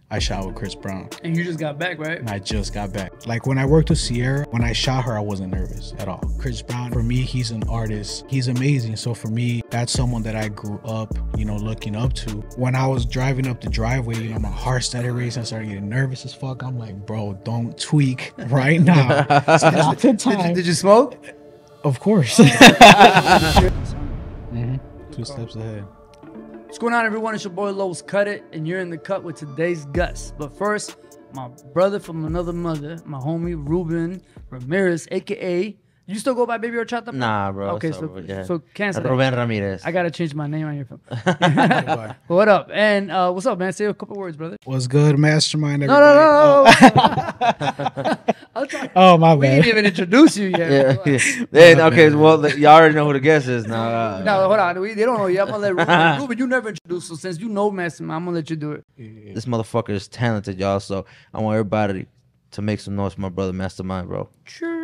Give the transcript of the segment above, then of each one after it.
I shot with Chris Brown. And you just got back, right? And I just got back. Like when I worked with Sierra, when I shot her, I wasn't nervous at all. Chris Brown, for me, he's an artist. He's amazing. So for me, that's someone that I grew up, you know, looking up to. When I was driving up the driveway, you know, my heart started racing. I started getting nervous as fuck. I'm like, bro, don't tweak right now. It's not the time. Did you smoke? Of course. 2 steps ahead. What's going on, everyone? It's your boy Lowe's Cut It, and you're in the cut with today's guest. But first, my brother from another mother, my homie Ruben Ramirez, aka. You still go by Baby Horchata? Nah, bro. Okay, so cancel that. Ruben Ramirez. I gotta change my name on your phone. What up? And what's up, man? Say a couple words, brother. What's good, Mastermind? Everybody? No. Oh, my bad. We didn't even introduce you yet. Okay, well, y'all already know who the guest is now. No, hold on. They don't know yet. I'm gonna let Ruben. Ruben, you never introduced, so since you know Mastermind, I'm gonna let you do it. This motherfucker is talented, y'all. So I want everybody to make some noise for my brother Mastermind, bro. Sure.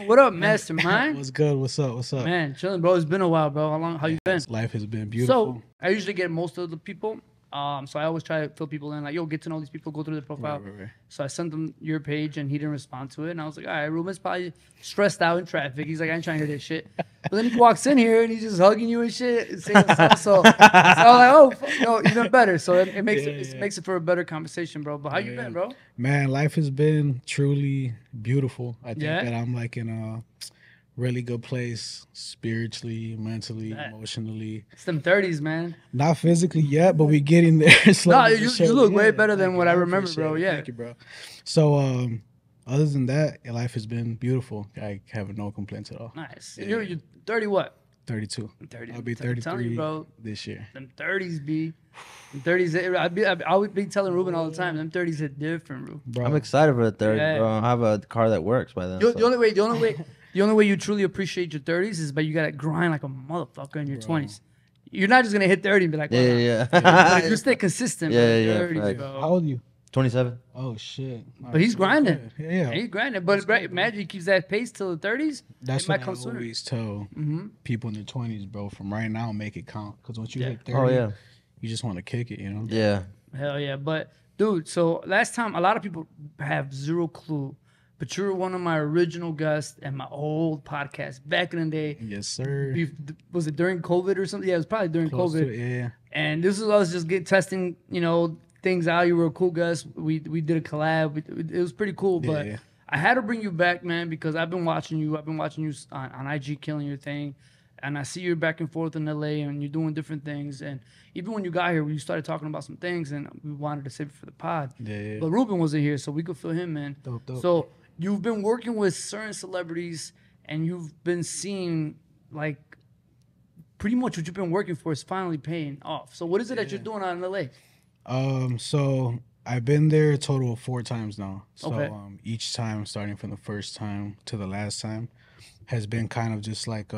What up, Mastermind? What's good? What's up? What's up? Man, chilling, bro. It's been a while, bro. How you been? Life has been beautiful. So I usually get most of the people. So I always try to fill people in, like, yo, get to know these people, go through their profile. Right. So I sent him your page, and he didn't respond to it. And I was like, all right, Ruben's probably stressed out in traffic. He's like, I ain't trying to hear this shit. But then he walks in here, and he's just hugging you and shit. And saying so I was like, oh, even better. So it makes it for a better conversation, bro. But how you been, bro? Man, life has been truly beautiful. I think that I'm like in a really good place spiritually, mentally, emotionally. It's them 30s, man. Not physically yet, but we getting there. No, you look way better than what I remember, bro. Yeah. Thank you, bro. So other than that, life has been beautiful. I have no complaints at all. Nice. Yeah. You're 30 what? 32. 30. I'll be 33 you, bro, this year. Them 30s be. Them 30s, I would be telling Ruben all the time, them 30s hit different, bro. I'm excited for the 30, bro. I have a car that works by then. The only way you truly appreciate your 30s is by you gotta grind like a motherfucker in your 20s. You're not just gonna hit 30 and be like, yeah. But if you stay consistent, bro, 30s, bro. How old are you? 27. Oh shit! But he's grinding. Yeah, he's grinding. But imagine he keeps that pace till the 30s. That's what I always tell people in their 20s, bro. From right now, make it count. Because once you hit 30, you just want to kick it, you know? Yeah. Hell yeah. But dude, so last time, a lot of people have zero clue. But you were one of my original guests at my old podcast back in the day. Yes, sir. Was it during COVID or something? Yeah, it was probably during COVID. Yeah. And this was us just testing, you know, things out. You were a cool guest. We did a collab. It was pretty cool. But I had to bring you back, man, because I've been watching you. I've been watching you on IG killing your thing. And I see you back and forth in LA and you're doing different things. And even when you got here, we started talking about some things and we wanted to save it for the pod. Yeah. But Ruben wasn't here, so we could fill him in. Dope. So you've been working with certain celebrities and you've been seeing, like, pretty much what you've been working for is finally paying off. So what is it that you're doing out in LA? So I've been there a total of 4 times now. So each time, starting from the first time to the last time, has been kind of just like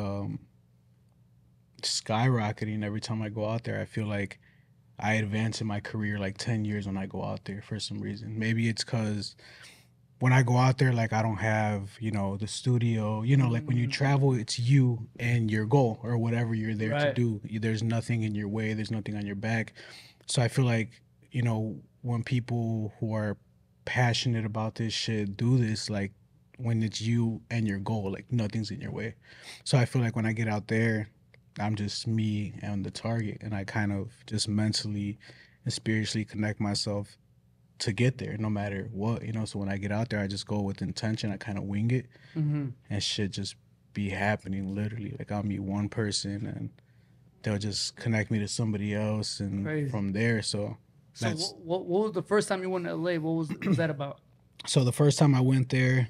skyrocketing every time I go out there. I feel like I advance in my career like 10 years when I go out there for some reason. Maybe it's because when I go out there, like, I don't have, you know, the studio, you know, like when you travel, it's you and your goal or whatever you're there to do. There's nothing in your way. There's nothing on your back. So I feel like, you know, when people who are passionate about this shit do this, like, when it's you and your goal, like, nothing's in your way. So I feel like when I get out there, I'm just me and the target, and I kind of just mentally and spiritually connect myself to get there no matter what, you know. So when I get out there, I just go with intention. I kind of wing it, and shit just be happening literally. Like, I'll meet one person and they'll just connect me to somebody else, and from there. So what was the first time you went to LA? What was that about? So the first time I went there,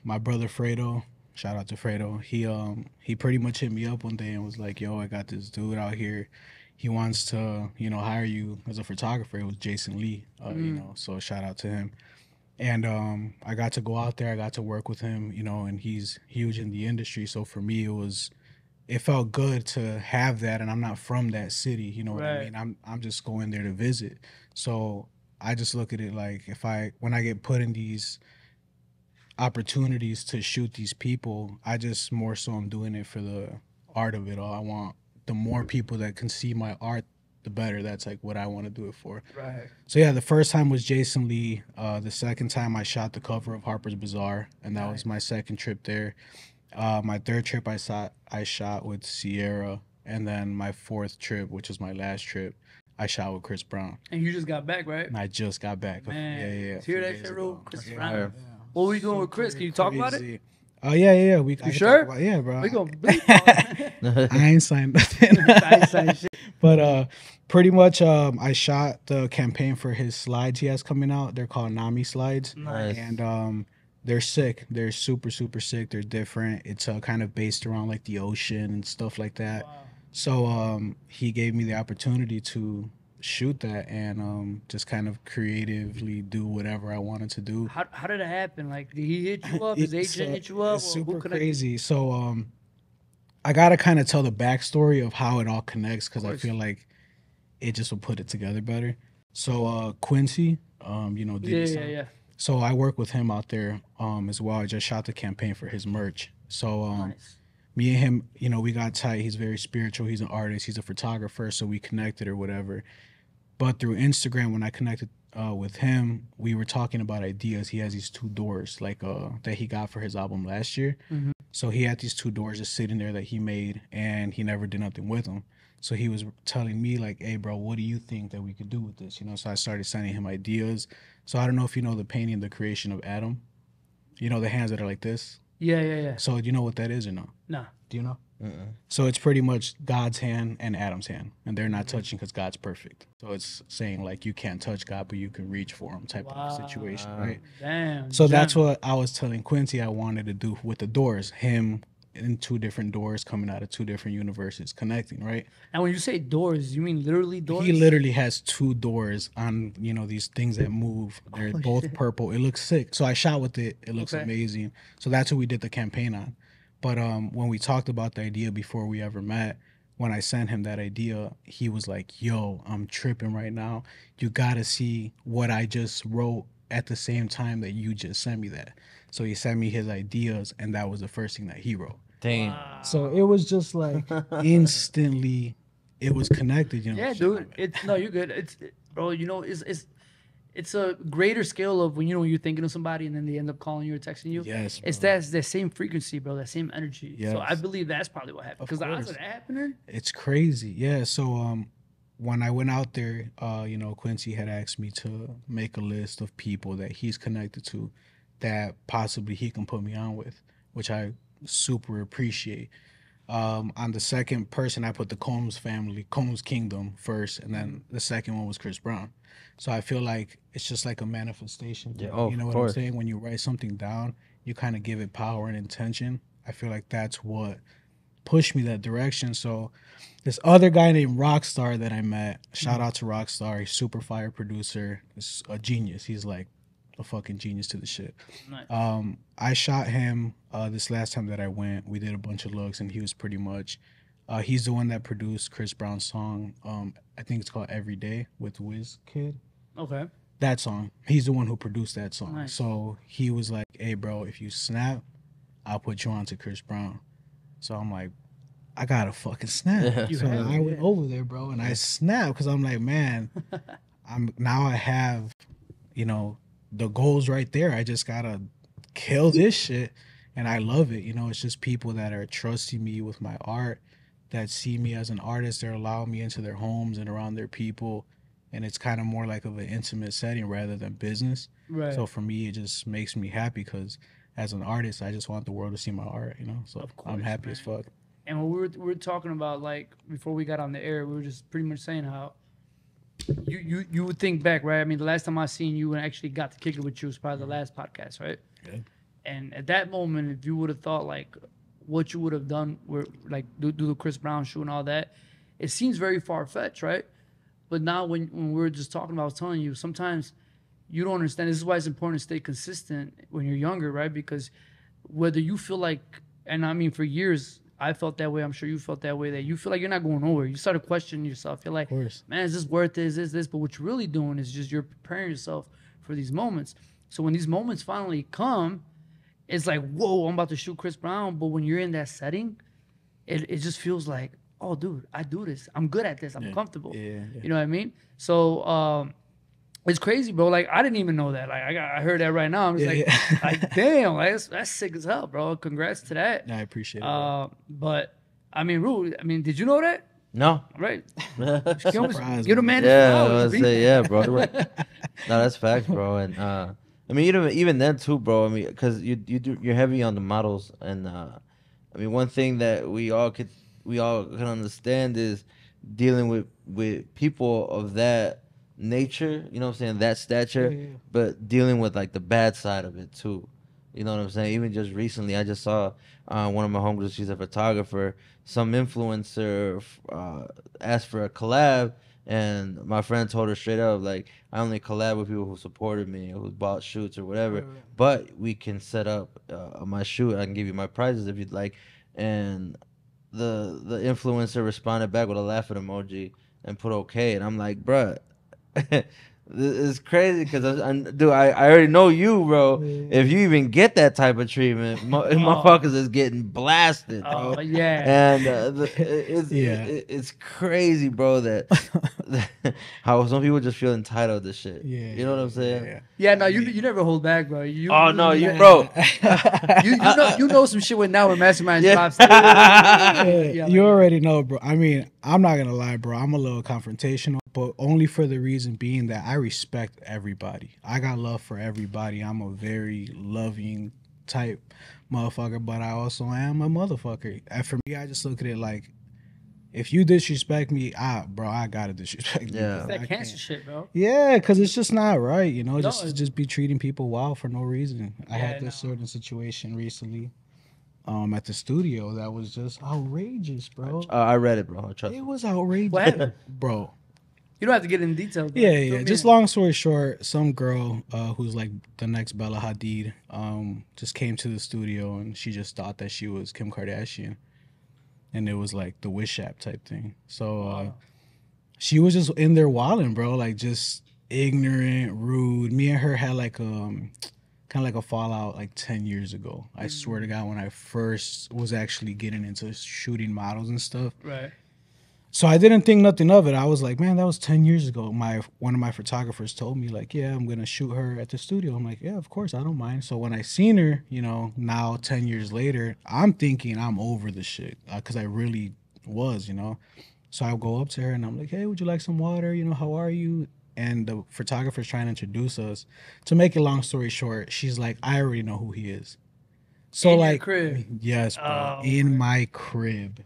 my brother Fredo, shout out to Fredo, he pretty much hit me up one day and was like, yo, I got this dude out here. He wants to, you know, hire you as a photographer. It was Jason Lee, you know, so shout out to him. And I got to go out there. I got to work with him, you know, and he's huge in the industry. So for me, it felt good to have that. And I'm not from that city, you know what I mean? I'm just going there to visit. So I just look at it like, when I get put in these opportunities to shoot these people, I just more so I'm doing it for the art of it all. I want the more people that can see my art the better. That's like what I want to do it for. Right. So yeah, the first time was Jason Lee. The second time I shot the cover of Harper's Bazaar, and that was my second trip there. My third trip I shot with Sierra, and then my fourth trip, which was my last trip, I shot with Chris Brown. And you just got back, right? And I just got back. Man, Yeah. hear that shit, bro? Chris Brown. What were you doing with Chris? Can you talk about it? Oh yeah. You sure? Yeah, bro. We gonna bleep I ain't signed nothing. I ain't saying shit. But pretty much I shot the campaign for his slides he has coming out. They're called Nami slides. Nice. And they're sick. They're super sick. They're different. It's kind of based around like the ocean and stuff like that. Wow. So he gave me the opportunity to shoot that and just kind of creatively do whatever I wanted to do. How did it happen? Like, did he hit you up? His agent hit you up? It's Or who super connected? crazy. So I gotta kind of tell the backstory of how it all connects because I feel like it just will put it together better. So Quincy, did Yeah. So I work with him out there as well. I just shot the campaign for his merch. So Nice. me and him, we got tight. He's very spiritual. He's an artist. He's a photographer. So we connected or whatever. But through Instagram, when I connected with him, we were talking about ideas. He has these two doors like that he got for his album last year. Mhm. So he had these two doors just sitting there that he made, and he never did nothing with them. So he was telling me like, "Hey, bro, what do you think that we could do with this?" So I started sending him ideas. So I don't know if you know the painting, The Creation of Adam. You know the hands that are like this. Yeah. So do you know what that is or no? Nah. Do you know? So it's pretty much God's hand and Adam's hand, and they're not touching because God's perfect. So it's saying like you can't touch God, but you can reach for him type of situation, right? Damn. So that's what I was telling Quincy I wanted to do with the doors. Him in two different doors coming out of two different universes connecting, right? And when you say doors, you mean literally doors? He literally has two doors on, these things that move. They're both purple. It looks sick. So I shot with it. It looks amazing. So that's what we did the campaign on. But when we talked about the idea before we ever met, when I sent him that idea, he was like, "Yo, I'm tripping right now. You got to see what I just wrote at the same time that you just sent me that." So he sent me his ideas, and that was the first thing that he wrote. Damn. So it was just like instantly, it was connected. Yeah, dude. You're good. Bro. It's a greater scale of when you're thinking of somebody and then they end up calling you or texting you. Yes, It's bro. that same frequency, bro. That same energy. So I Yes. believe that's probably what happened. Because the odds of that happening. It's crazy. Yeah. So when I went out there, Quincy had asked me to make a list of people that he's connected to that possibly he can put me on with, which I super appreciate. On the second person, I put the Combs family, Combs Kingdom first, and then the second one was Chris Brown. So I feel like it's just like a manifestation. Yeah, You know of what I'm course. saying? When you write something down, you kind of give it power and intention. I feel like that's what pushed me that direction. So this other guy named Rockstar that I met, shout out to Rockstar, he's super fire producer, he's a genius. He's like a fucking genius to the shit. Nice. I shot him this last time that I went. We did a bunch of looks, and he was pretty much he's the one that produced Chris Brown's song. I think it's called Every Day with Kid. Okay. That song. He's the one who produced that song. Nice. So he was like, "Hey, bro, if you snap, I'll put you on to Chris Brown." So I'm like, I gotta fucking snap. Yeah. So I went over there, bro, and I snapped because I'm like, man, I have, the goals right there. I just gotta kill this shit, and I love it. It's just people that are trusting me with my art, that see me as an artist. They're allowing me into their homes and around their people, and it's kind of more like of an intimate setting rather than business. Right. So for me, it just makes me happy because as an artist, I just want the world to see my art. So Of I'm course, happy as fuck. And when we were talking about, like, before we got on the air, we were just pretty much saying how you would think back, right? I mean, the last time I seen you and actually got to kick it with you was probably the last podcast, right? Yeah. And at that moment, if you would have thought like what you would have done, where like do the Chris Brown shoe and all that, it seems very far fetched, right? But now when we were just talking about, I was telling you, sometimes you don't understand. This is why it's important to stay consistent when you're younger, right? Because whether you feel like, and I mean, for years, I felt that way. I'm sure you felt that way, that you feel like you're not going nowhere. You start to question yourself. You're like, course. man, is this worth it? Is this? But what you're really doing is just you're preparing yourself for these moments. So when these moments finally come, it's like, whoa, I'm about to shoot Chris Brown. But when you're in that setting, it just feels like, oh, dude, I do this. I'm good at this. I'm comfortable. Yeah. You know what I mean? So it's crazy, bro. Like I didn't even know that. Like I heard that right now. I'm just like damn, like that's sick as hell, bro. Congrats to that. I appreciate it. Bro. But I mean, Rue, I mean, did you know that? No. Right. Surprise, Get a man. Yeah, I was say, yeah, bro. No, that's facts, bro. And I mean, even then too, bro. I mean, because you're heavy on the models, and I mean, one thing that we all can understand is dealing with people of that nature. You know what I'm saying? That stature, but dealing with like the bad side of it too. You know what I'm saying? Even just recently, I just saw one of my homegirls. She's a photographer. Some influencer asked for a collab, and my friend told her straight up, like, I only collab with people who supported me, who bought shoots or whatever. But we can set up my shoot. I can give you my prizes if you'd like. And the influencer responded back with a laughing emoji and put okay. And I'm like, bruh. It's crazy because I already know you, bro. If you even get that type of treatment, motherfuckers is getting blasted, bro. Oh, yeah. And it's crazy, bro. That how some people just feel entitled to shit. Yeah, you know what I'm saying? Yeah, no, you never hold back, bro. You bro. you know some shit with now with Mastermind drops. You already know, bro. I mean, I'm not gonna lie, bro. I'm a little confrontational, but only for the reason being that I respect everybody. I got love for everybody. I'm a very loving type motherfucker, but I also am a motherfucker. And for me, I just look at it like, if you disrespect me, bro, I gotta disrespect you. Yeah. It's that cancer shit, bro. Yeah, because it's just not right, you know, just be treating people wild for no reason. I had this certain situation recently at the studio that was just outrageous, bro. I read it, bro. Trust me. It was outrageous. What happened? Bro. You don't have to get in detail. Bro. Yeah. Just long story short, some girl who's like the next Bella Hadid just came to the studio and she just thought that she was Kim Kardashian. And it was like the Wish app type thing. So she was just in there wilding, bro, like just ignorant, rude. Me and her had like kind of like a fallout like 10 years ago. I swear to God, when I first was actually getting into shooting models and stuff. Right. So I didn't think nothing of it. I was like, man, that was 10 years ago. One of my photographers told me, like, yeah, I'm going to shoot her at the studio. I'm like, yeah, of course, I don't mind. So when I seen her, you know, now 10 years later, I'm thinking I'm over the shit because I really was, you know. So I'll go up to her and I'm like, hey, would you like some water? You know, how are you? And the photographer's trying to introduce us. To make a long story short, she's like, I already know who he is. So in like, your crib. Yes, bro, in my crib.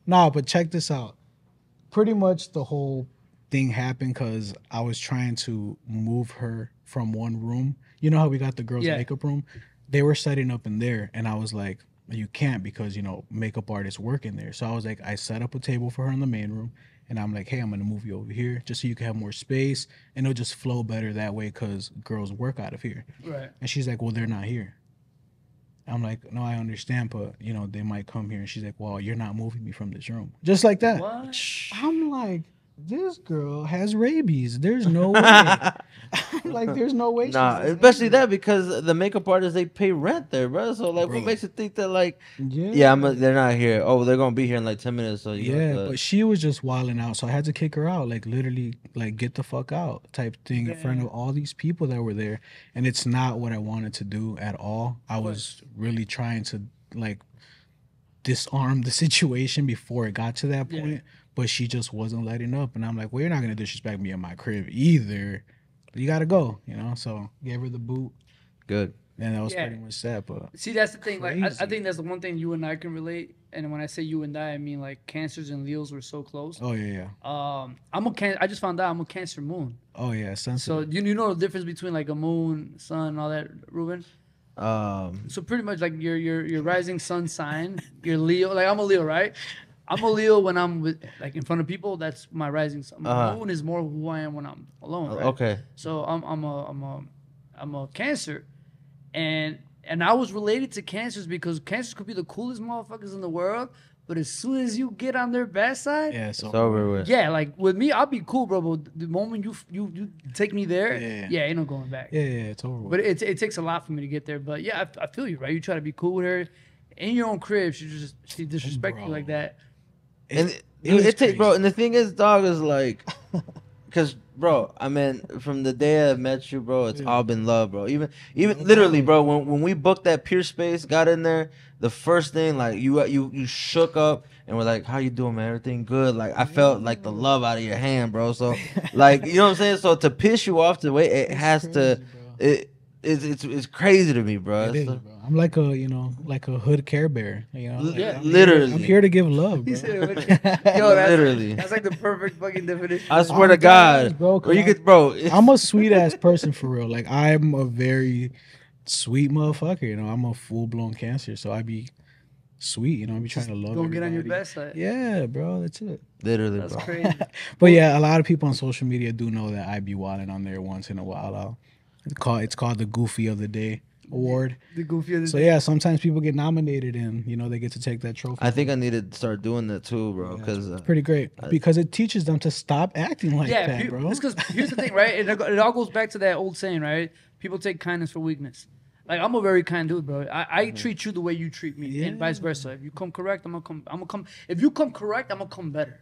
No, but check this out. Pretty much the whole thing happened because I was trying to move her from one room. You know how we got the girls' makeup room? They were setting up in there, and I was like, you can't because, you know, makeup artists work in there. So I was like, I set up a table for her in the main room, and I'm like, hey, I'm going to move you over here just so you can have more space, and it'll just flow better that way because girls work out of here. Right. And she's like, well, they're not here. I'm like, no, I understand, but, you know, they might come here. And she's like, well, you're not moving me from this room. Just like that. What? I'm like, this girl has rabies. There's no way. I'm like, there's no way. Nah, especially that because the makeup artists, they pay rent there, bro. So, like, what makes you think that, like, they're not here. Oh, they're going to be here in, like, 10 minutes. So but she was just wilding out. So I had to kick her out, like, literally, like, get the fuck out type thing in front of all these people that were there. And it's not what I wanted to do at all. I was really trying to, like, disarm the situation before it got to that point. But she just wasn't letting up. And I'm like, well, you're not going to disrespect me in my crib either. You got to go, you know? So gave her the boot. Good. And that was pretty much that. But see, that's the thing. Like, I think that's the one thing you and I can relate. And when I say you and I mean, like, Cancers and Leos were so close. Oh, yeah. I just found out I'm a Cancer moon. Oh, yeah. Sensitive. So you know the difference between, like, a moon, sun, and all that, Ruben? So pretty much, like, your rising sun sign, your Leo. Like, I'm a Leo, right? I'm a Leo when I'm in front of people. That's my rising sun. My moon is more who I am when I'm alone. Right? Okay. So I'm a Cancer, and I was related to Cancers because Cancers could be the coolest motherfuckers in the world, but as soon as you get on their bad side, it's over with. Yeah, like with me, I'll be cool, bro. But the moment you take me there, ain't no going back. Yeah, it's over with. But it takes a lot for me to get there. But yeah, I feel you, right? You try to be cool with her in your own crib. She disrespect you like that. it takes, bro. And the thing is, dog, is like, cause, bro, I mean, from the day I met you, bro, it's all been love, bro. Even literally, bro, when we booked that Pier Space, got in there, the first thing, like, you shook up and we're like, how you doing, man? Everything good? Like, I felt like the love out of your hand, bro. So, like, you know what I'm saying? So to piss you off the way it has crazy, to, bro. It's crazy to me, bro. It is, bro. I'm like a, you know, like a hood Care Bear, you know. Like, yeah, literally, I'm here to give love, bro. Yo, that's like the perfect fucking definition. I swear to God, bro. Or you could, bro. I'm a sweet ass person for real. Like, I'm a very sweet motherfucker. You know, I'm a full blown Cancer, so I be sweet. You know, I be trying to love. Don't get on your best side. Yeah, bro. That's it. Literally, that's bro. Crazy. But yeah, a lot of people on social media do know that I be wilding on there once in a while. It's called the Goofy of the Day award. The Goofy of the So Day. yeah, sometimes people get nominated and you know they get to take that trophy. I think I need to start doing that too, bro. Because it's pretty great because it teaches them to stop acting like that, bro. It's because here's the thing, right? It all goes back to that old saying, right? People take kindness for weakness. Like, I'm a very kind dude, bro. I treat you the way you treat me, and vice versa. If you come correct, I'm gonna come. If you come correct, I'm gonna come better.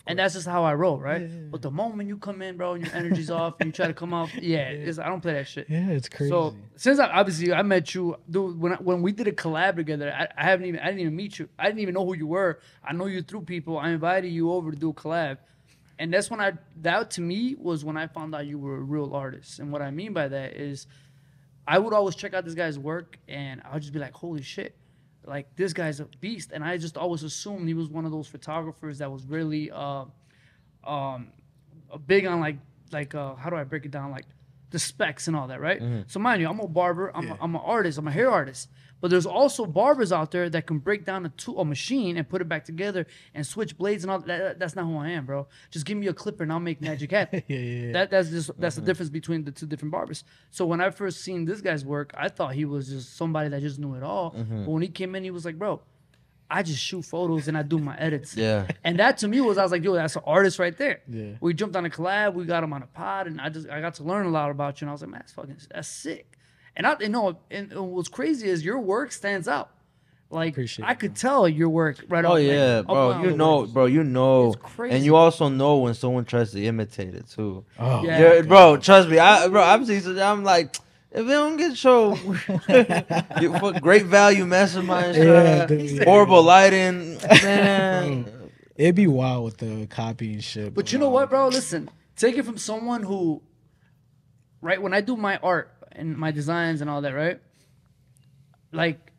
And that's just how I roll, right? Yeah. But the moment you come in, bro, and your energy's off, and you try to come out, I don't play that shit. Yeah, it's crazy. So since I met you, dude, when we did a collab together, I didn't even meet you. I didn't even know who you were. I know you through people. I invited you over to do a collab, and that's when that to me was when I found out you were a real artist. And what I mean by that is, I would always check out this guy's work, and I would just be like, holy shit. Like, this guy's a beast, and I just always assumed he was one of those photographers that was really big on like how do I break it down, like the specs and all that, right? So mind you, I'm a barber, I'm an artist, I'm a hair artist, but there's also barbers out there that can break down a machine and put it back together and switch blades and all that. That's not who I am, bro. Just give me a clipper and I'll make magic happen. That's the difference between the two different barbers. So when I first seen this guy's work, I thought he was just somebody that just knew it all. But when he came in, he was like, bro, I just shoot photos and I do my edits. Yeah. And that to me I was like, yo, that's an artist right there. Yeah. We jumped on a collab, we got him on a pod, and I got to learn a lot about you. And I was like, man, that's sick. And what's crazy is your work stands out. Like, I could tell your work right off. Oh yeah, bro. You know. It's crazy. And you also know when someone tries to imitate it too. Oh yeah, bro. Trust me. I'm like, if they don't get show, you put great value, mastermind, horrible lighting, man. It'd be wild with the copy and shit. But you know what, bro? Listen, take it from someone who, right? When I do my art and my designs and all that, right? Like,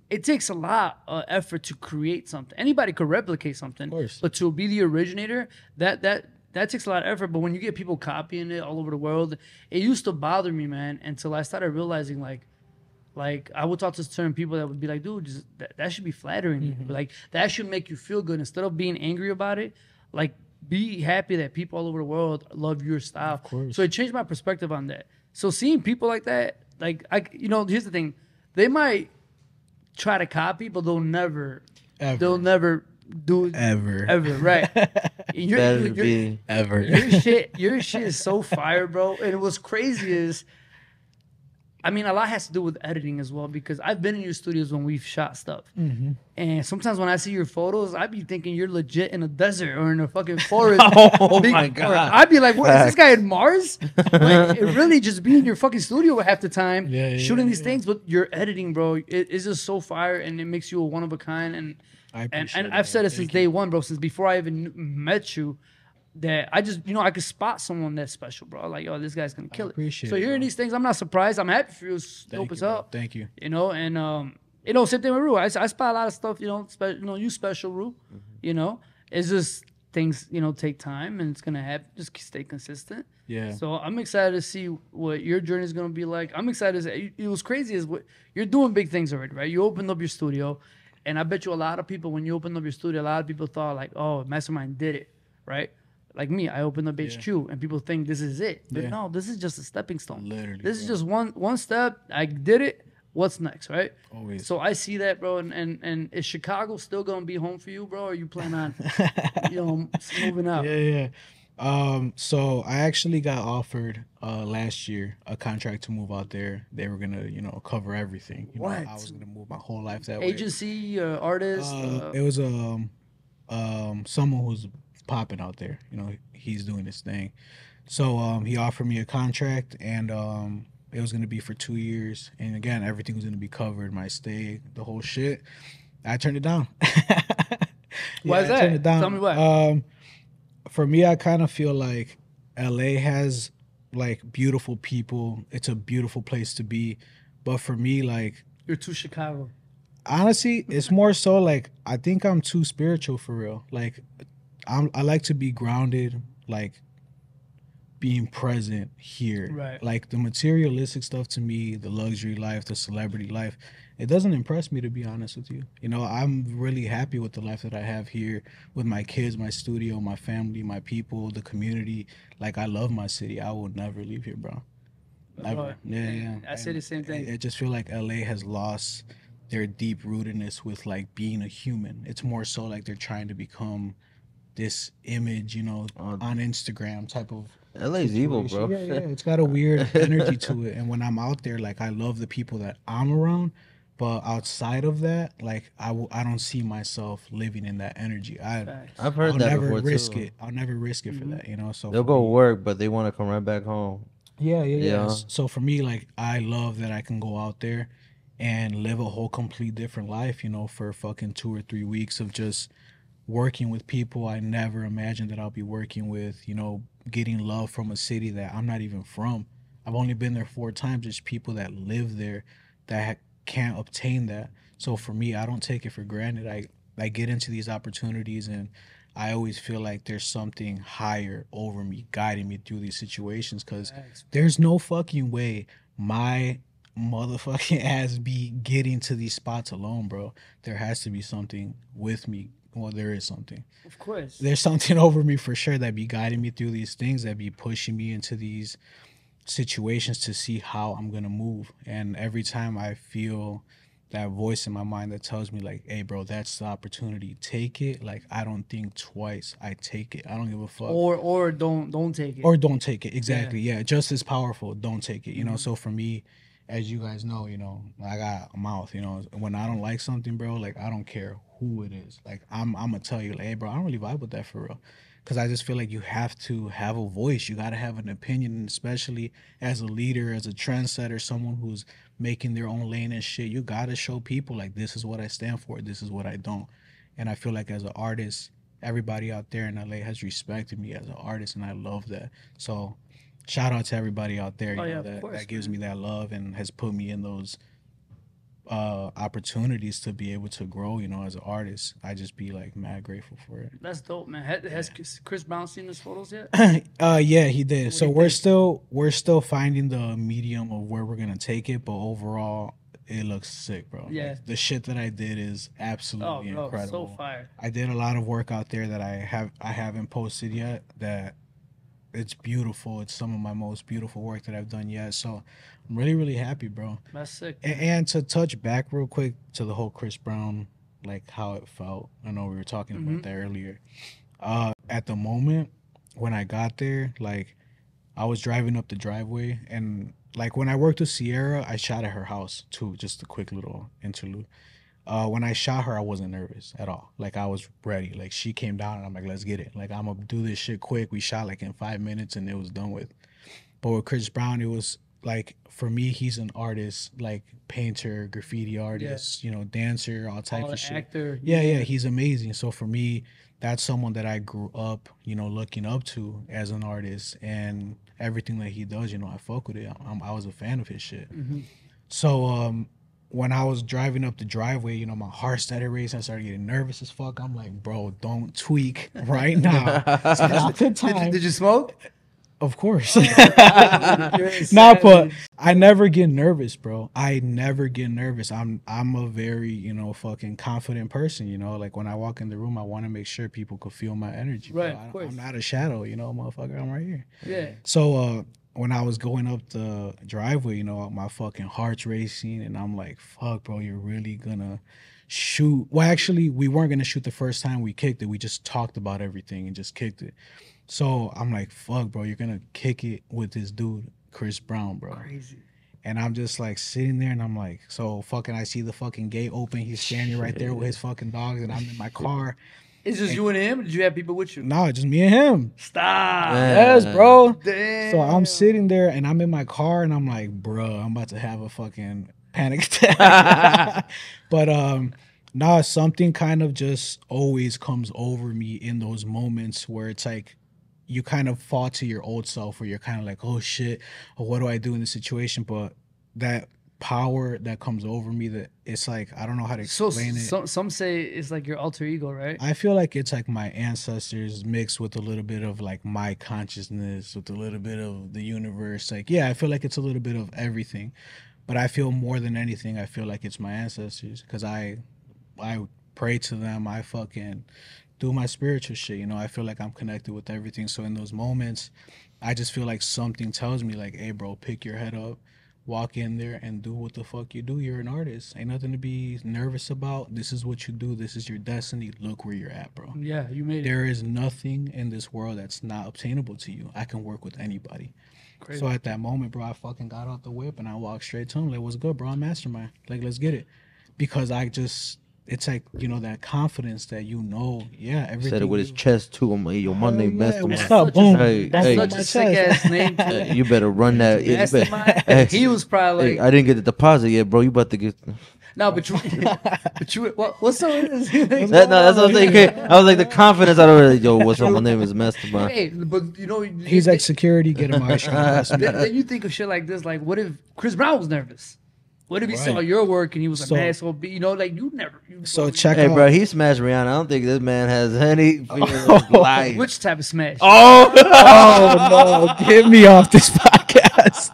it takes a lot of effort to create something. Anybody could replicate something, of course. But to be the originator, that takes a lot of effort. But when you get people copying it all over the world, it used to bother me, man, until I started realizing, like I would talk to certain people that would be like, dude, just, that should be flattering. Like, that should make you feel good. Instead of being angry about it, like, be happy that people all over the world love your style. Of course. So it changed my perspective on that. So seeing people like that, like, here's the thing. They might try to copy, but they'll never do it ever, right? Ever. Your shit is so fire, bro. And what's crazy is, I mean, a lot has to do with editing as well, because I've been in your studios when we've shot stuff. And sometimes when I see your photos, I be thinking you're legit in a desert or in a fucking forest. My God. I'd be like, what, is this guy in Mars? Like, it really just be in your fucking studio half the time, shooting these things. But your editing, bro, it's just so fire, and it makes you a one of a kind. And I've said it since day one, bro, since before I even met you, that I just, I could spot someone that's special, bro. Like, oh, this guy's gonna kill it. So hearing these things, I'm not surprised. I'm happy for you. It's dope as hell. Thank you. And same thing with Rue. I spot a lot of stuff. You special, Rue. It's just things take time, and it's gonna happen. Just stay consistent. Yeah. So I'm excited to see what your journey is gonna be like. I'm excited. It was crazy is what you're doing big things already, right? You opened up your studio, and I bet you a lot of people, when you opened up your studio, a lot of people thought like, oh, Mastermind did it, right? Like me, I opened up HQ, and people think this is it. But no, this is just a stepping stone. Literally, this is just one step. I did it. What's next, right? Always. So I see that, bro. And is Chicago still gonna be home for you, bro? Or are you plan on, moving out? Yeah. So I actually got offered last year a contract to move out there. They were gonna, cover everything. What? I was gonna move my whole life that way. Agency, artist. It was a someone who's popping out there. You know, he's doing his thing. So he offered me a contract, and it was gonna be for 2 years. And again, everything was gonna be covered, my stay, the whole shit. I turned it down. Why is I turned that? it down. Tell me why. For me, I kind of feel like LA has like beautiful people. It's a beautiful place to be. But for me, like You're too Chicago. honestly, it's more so like I think I'm too spiritual for real. Like I like to be grounded, like being present here. Right. Like the materialistic stuff to me, the luxury life, the celebrity life, it doesn't impress me, to be honest with you. You know, I'm really happy with the life that I have here with my kids, my studio, my family, my people, the community. Like I love my city. I will never leave here, bro. Never. Bro, Yeah. I say the same thing. I just feel like LA has lost their deep rootedness with like being a human. It's more so like they're trying to become this image, you know, on Instagram type of LA's evil, bro. situation. Yeah, it's got a weird energy to it. And when I'm out there, like I love the people that I'm around, but outside of that, like I don't see myself living in that energy. Facts. I've heard I'll that never before risk too. it. I'll never risk it for that, you know. So They'll for go me, work, but they want to come right back home. yeah. Yeah. So for me, like I love that I can go out there and live a whole complete different life, you know, for fucking 2 or 3 weeks of just working with people I never imagined that I'll be working with, you know, getting love from a city that I'm not even from. I've only been there 4 times. There's people that live there that can't obtain that. So for me, I don't take it for granted. I get into these opportunities, and I always feel like there's something higher over me guiding me through these situations, because Facts. there's no fucking way my motherfucking ass be getting to these spots alone, bro. There has to be something with me. Well, there is something. Of course. There's something over me for sure that be guiding me through these things, that be pushing me into these situations to see how I'm gonna move. And every time I feel that voice in my mind that tells me like, hey bro, that's the opportunity. Take it. Like I don't think twice. I take it. I don't give a fuck. Or don't take it. Or don't take it. Exactly. Yeah. Just as powerful. Don't take it. You know, Mhm. so for me, as you guys know, you know, I got a mouth, you know. When I don't like something, bro, like I don't care who it is. Like I'm gonna tell you, like, hey bro, I don't really vibe with that for real. Cause I just feel like you have to have a voice. You gotta have an opinion, and especially as a leader, as a trendsetter, someone who's making their own lane and shit. You gotta show people like this is what I stand for, this is what I don't. And I feel like as an artist, everybody out there in LA has respected me as an artist, and I love that. So shout out to everybody out there, you Oh, yeah, know, of that, course, that gives man. me that love and has put me in those opportunities to be able to grow, you know, as an artist. I just be like mad grateful for it. That's dope, man. Has Chris Brown seen his photos yet? Yeah, he did. What So do you we're think? still finding the medium of where we're gonna take it, but overall it looks sick, bro. Yeah. Like, the shit that I did is Oh, absolutely bro, so incredible. fire. I did a lot of work out there that I haven't posted yet, that it's beautiful. It's some of my most beautiful work that I've done yet. So I'm really, really happy, bro. That's sick. And to touch back real quick to the whole Chris Brown, like how it felt. I know we were talking about Mhm. that earlier. At the moment when I got there, like I was driving up the driveway, and like when I worked with Sierra, I shot at her house too. Just a quick little interlude. When I shot her, I wasn't nervous at all. Like I was ready. Like she came down, and I'm like, let's get it. Like I'm gonna do this shit quick. We shot like in 5 minutes, and it was done with. But with Chris Brown, it was like for me, he's an artist, like painter, graffiti artist, you know, dancer, all types All of shit. actor. Yeah, he's amazing. So for me, that's someone that I grew up, you know, looking up to as an artist, and everything that he does, you know, I fuck with it. I was a fan of his shit. Mhm. So when I was driving up the driveway, you know, my heart started racing. I started getting nervous as fuck. I'm like, bro, don't tweak right now. It's not the time. Did you smoke? Of course. You're a Nah, but savage. I never get nervous, bro. I never get nervous. I'm a very, you know, fucking confident person, you know? Like when I walk in the room, I want to make sure people could feel my energy, bro. Right, of course. I'm not a shadow, you know, motherfucker. I'm right here. Yeah. So when I was going up the driveway, you know, my fucking heart's racing, and I'm like, fuck, bro, you're really gonna shoot. Well, actually, we weren't gonna shoot the first time we kicked it. We just talked about everything and just kicked it. So I'm like, fuck, bro, you're gonna kick it with this dude, Chris Brown, bro. Crazy. And I'm just like sitting there, and I'm like, so fucking, I see the fucking gate open. He's standing right there with his fucking dogs, and I'm in my car. It's just you and him? Or did you have people with you? Nah, just me and him. Stop. Yes, bro. Damn. So I'm sitting there and I'm in my car and I'm like, bro, I'm about to have a fucking panic attack. But nah, something kind of just always comes over me in those moments where it's like you kind of fall to your old self where you're kind of like, oh shit, what do I do in this situation? But that power that comes over me, that it's like I don't know how to So explain it. some say it's like your alter ego, right? I feel like it's like my ancestors mixed with a little bit of like my consciousness, with a little bit of the universe. Like, yeah, I feel like it's a little bit of everything. But I feel more than anything, I feel like it's my ancestors because I pray to them. I fucking do my spiritual shit. You know, I feel like I'm connected with everything. So in those moments, I just feel like something tells me like, hey, bro, pick your head up, walk in there and do what the fuck you do. You're an artist. Ain't nothing to be nervous about. This is what you do. This is your destiny. Look where you're at, bro. Yeah, you made it. There is nothing in this world that's not obtainable to you. I can work with anybody. Crazy. So at that moment, bro, I fucking got out the whip and I walked straight to him. Like, what's good, bro? I'm Mastermind. Like, let's get it. Because it's like, you know, that confidence that yeah, everything. Said it with his chest too. I'm like, yo, my name Mastermind. What's up? Boom. Hey, That's hey. such a sick ass name. You better run that. You better, Mastermind. He was probably like, I didn't get the deposit yet, bro. You about to get. no, but you, what's up? That's what I'm saying. I was like the confidence out of it. Yo, what's up? My name is Mastermind. Hey, but you know, he's like security. Get him out. Then you think of shit like this. Like, what if Chris Brown was nervous? What if he saw Right. your work and he was like, So- man, so you know, like you never. So check Hey, out. bro, he smashed Rihanna. I don't think this man has any feeling of life. Which type of smash? Oh no! Get me off this podcast.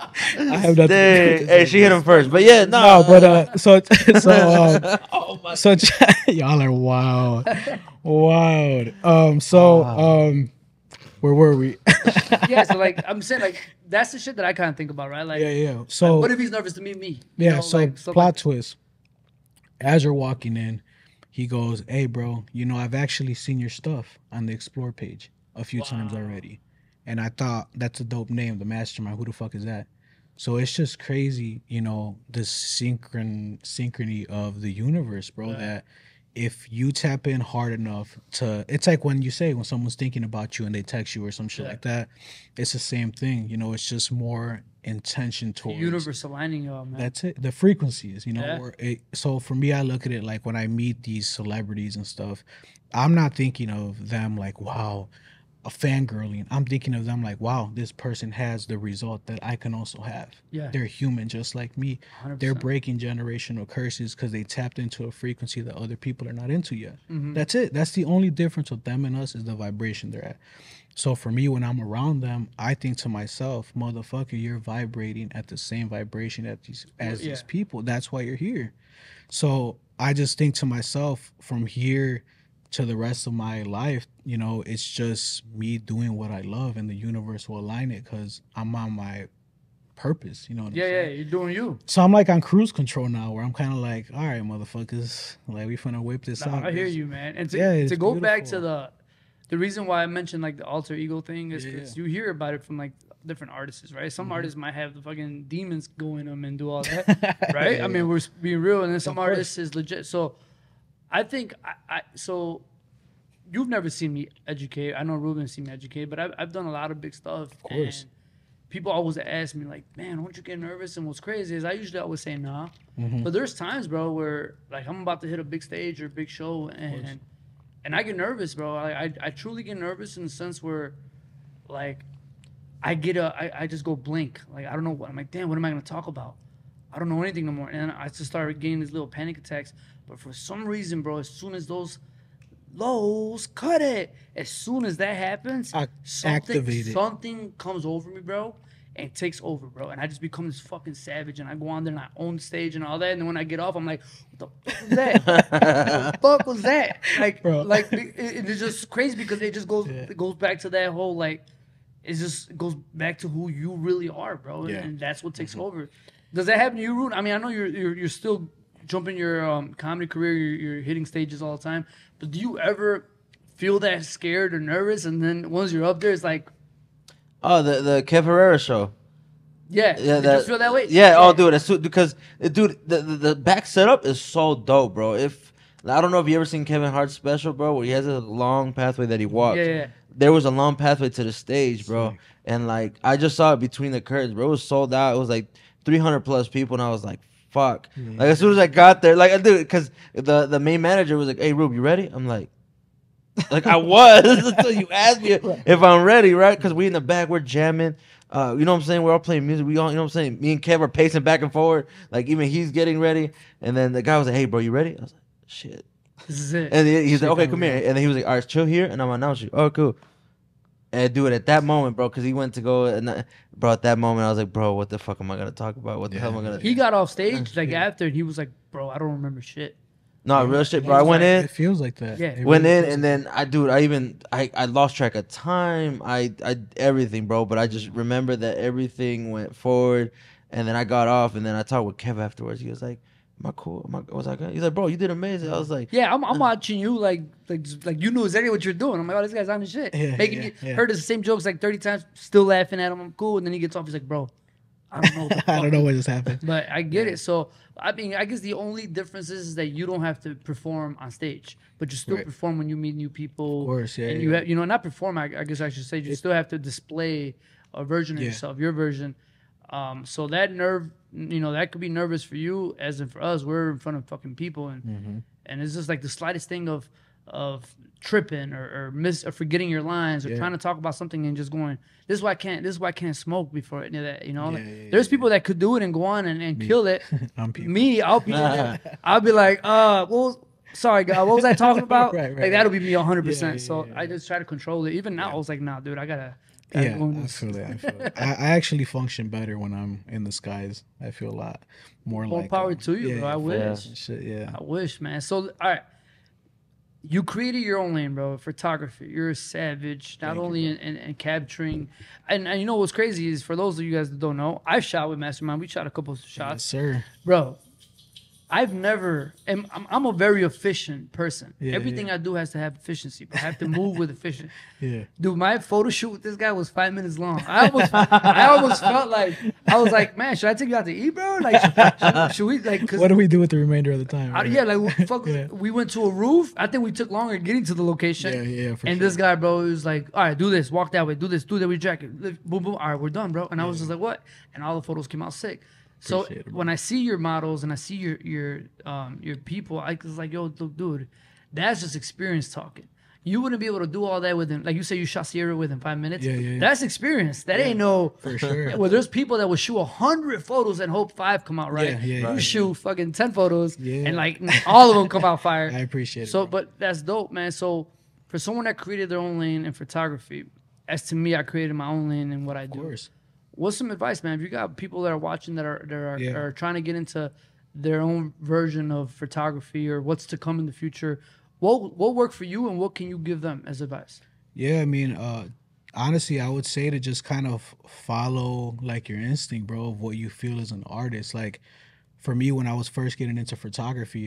I have nothing. Dang. Hey, she hit him first, but yeah, No, no. but Oh my. so y'all are wild. Where were we? Yeah, so like I'm saying, like that's the shit that I kind of think about, right? Like, yeah. So what if he's nervous to meet me? You yeah, know, so like, stuff plot like- twist. As you're walking in, he goes, "Hey, bro, you know I've actually seen your stuff on the explore page a few times already, and I thought that's a dope name, the Mastermind. Who the fuck is that?" So it's just crazy, you know, the synchrony of the universe, bro. Right. That if you tap in hard enough to, it's like when you say when someone's thinking about you and they text you or some shit like that. It's the same thing, you know. It's just more intention the towards universe aligning y'all, man. that's it. The frequencies, you know. Yeah. So for me, I look at it like when I meet these celebrities and stuff, I'm not thinking of them like, wow, a fangirling. I'm thinking of them like, wow, this person has the result that I can also have. Yeah. They're human just like me. 100%. They're breaking generational curses because they tapped into a frequency that other people are not into yet. That's it. That's the only difference with them and us is the vibration they're at. So for me, when I'm around them, I think to myself, motherfucker, you're vibrating at the same vibration as these people. That's why you're here. So I just think to myself, from here to the rest of my life, you know, it's just me doing what I love and the universe will align it because I'm on my purpose. You know what I'm Yeah, saying? you're doing you. So I'm like on cruise control now where I'm kind of like, all right, motherfuckers, like we finna whip this Nah, out. I hear you, man. And it's to go back to beautiful. the reason why I mentioned like the alter ego thing is because you hear about it from like different artists, right? Some artists might have the fucking demons go in them and do all that, right? I mean, we're being real, and then some artists is legit. So I think so. You've never seen me educate. I know Ruben's seen me educate, but I've done a lot of big stuff. Of course. And people always ask me like, man, don't you get nervous? And what's crazy is I usually always say nah. But there's times, bro, where like I'm about to hit a big stage or a big show and I get nervous, bro. I truly get nervous in the sense where like I just go blank. Like I don't know what I'm like, damn, what am I gonna talk about? I don't know anything no more. And I just started getting these little panic attacks. But for some reason, bro, as soon as those lows cut it, as soon as that happens, Activated. something comes over me, bro, and takes over, bro. And I just become this fucking savage, and I go on there and I own the stage and all that. And then when I get off, I'm like, what the fuck was that? What the fuck was that? Like, Bro. it's just crazy because it just goes it goes back to that whole like it just goes back to who you really are, bro. Yeah. And that's what takes over. Does that happen to you, Root? I mean, I know you're still jumping your comedy career, you're hitting stages all the time, but do you ever feel that scared or nervous? And then once you're up there, it's like, Oh, the Kev Herrera show. yeah, Yeah, did you feel that way? Yeah. Oh, dude, because dude, the back setup is so dope, bro. If I don't know if you ever seen Kevin Hart's special, bro, where he has a long pathway that he walks. Yeah. There was a long pathway to the stage, bro. Sick. And like I just saw it between the curtains, bro. It was sold out. It was like 300 plus people, and I was like, fuck. Yeah. Like as soon as I got there, like I did, because the main manager was like, "Hey, Rube, you ready?" I'm like I was until you asked me if I'm ready, right? Because we in the back, we're jamming. You know what I'm saying? We're all playing music. We all, you know what I'm saying? Me and Kev are pacing back and forward. Like even he's getting ready. And then the guy was like, "Hey, bro, you ready?" I was like, "Shit." This is it. And he's like, Shit, "Okay, that come was here." And then he was like, "All right, chill here, and I'm announce you." Oh, cool. And I do it at that moment, bro, because he went to go and bro, at that moment I was like, "Bro, what the fuck am I gonna talk about? What the hell am I gonna?" He got off stage like after, and he was like, "Bro, I don't remember shit." No, real shit, bro. I went in. It feels like that. Yeah. It Went really in feels and like then I lost track of time. I everything, bro. But I just remember that everything went forward, and then I got off, and then I talked with Kev afterwards. He was like, "Am I cool? Was I good?" He's like, "Bro, you did amazing." I was like, Yeah, I'm watching you like you knew exactly what you're doing. I'm like, oh, this guy's on his shit. Yeah, Making yeah, me yeah. heard the same jokes like 30 times, still laughing at him. I'm cool, and then he gets off. He's like, bro, I don't know. What the I fuck don't know what just happened. But I get it. So I mean, I guess the only difference is that you don't have to perform on stage, but you still Right. perform when you meet new people. Of course, yeah, And yeah. you have, not perform. I guess I should say you still have to display a version of Yeah. yourself, your version. So that nerve, that could be nervous for you, as in for us. We're in front of fucking people, and it's just like the slightest thing of tripping or forgetting your lines or Yeah. trying to talk about something and just going, this is why I can't smoke before any of that. Like, Yeah, there's people that could do it and go on and kill it. I'm people. Me, I'll be like, well, sorry, God, what was I talking about? Right, like that'll be me 100%. Yeah, So yeah, I just try to control it. Even now, I was like, nah, dude, I gotta Yeah, go in I this. feel it. I feel it. I actually function better when I'm in the skies. I feel a lot more More like power to you, yeah, bro. I yeah, wish. Shit, yeah. I wish, man. So, all right. You created your own lane, bro. Photography. You're a savage, not Thank you, only in capturing. And you know what's crazy is, for those of you guys that don't know, I shot with Mastermind. We shot a couple of Yes, shots. sir. Bro, I've never, and I'm a very efficient person. Yeah, Everything yeah. I do has to have efficiency, but I have to move with efficiency. Yeah. Dude, my photo shoot with this guy was 5 minutes long. I almost felt like, I was like, man, should I take you out to eat, bro? Like, should we, like, cause What do we do with the remainder of the time? Right? yeah, like, fuck, Yeah. we went to a roof. I think we took longer getting to the location. Yeah, for And sure. this guy, bro, he was like, all right, do this, walk that way, do this, do that with your jacket. Boom, boom. All right, we're done, bro. And I was just like, what? And all the photos came out sick. So Appreciate it, bro. when I see your models and I see your people, I was like, yo, look, dude, that's just experience talking. You wouldn't be able to do all that within, like you say, you shot Sierra within 5 minutes. Yeah. That's experience. That ain't no. For sure. Well, there's people that will shoot 100 photos and hope 5 come out right. Yeah, You shoot fucking 10 photos Yeah. and like all of them come out fire. I appreciate it. So, bro. but that's dope, man. So, for someone that created their own lane in photography, as to me, I created my own lane in what I of do. course. What's some advice, man? If you got people that are watching that Yeah. are trying to get into their own version of photography or what's to come in the future, what worked for you and what can you give them as advice? Yeah, I mean, honestly, I would say to just kind of follow like your instinct, bro, of what you feel as an artist. Like for me, when I was first getting into photography,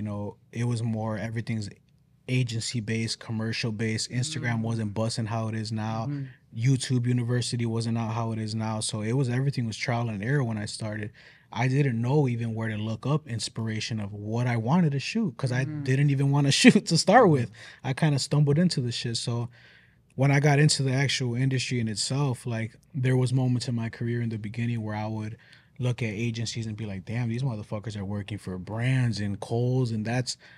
it was more everything's agency based, commercial based. Instagram wasn't busting how it is now. YouTube University wasn't out how it is now. So everything was trial and error when I started. I didn't know even where to look up inspiration of what I wanted to shoot because I didn't even want to shoot to start with. I kind of stumbled into the shit. So when I got into the actual industry in itself, like there was moments in my career in the beginning where I would look at agencies and be like, damn, these motherfuckers are working for brands and Kohl's, and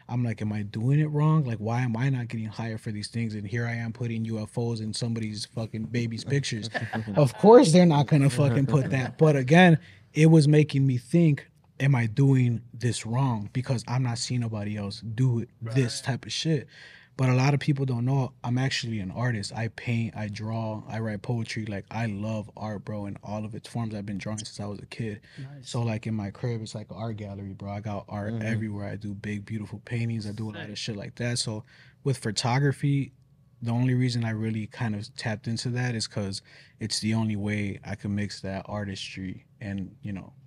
I'm like, am I doing it wrong? Like, why am I not getting hired for these things? And here I am putting UFOs in somebody's fucking baby's pictures. Of course they're not gonna fucking put that. But again, it was making me think, am I doing this wrong? Because I'm not seeing nobody else do this type of shit. But a lot of people don't know I'm actually an artist. I paint, I draw, I write poetry. Like, I love art, bro, in all of its forms. I've been drawing since I was a kid. Nice. So, like, in my crib, it's like an art gallery, bro. I got art everywhere. I do big, beautiful paintings. I do a lot of shit like that. So, with photography, the only reason I really kind of tapped into that is because it's the only way I can mix that artistry and,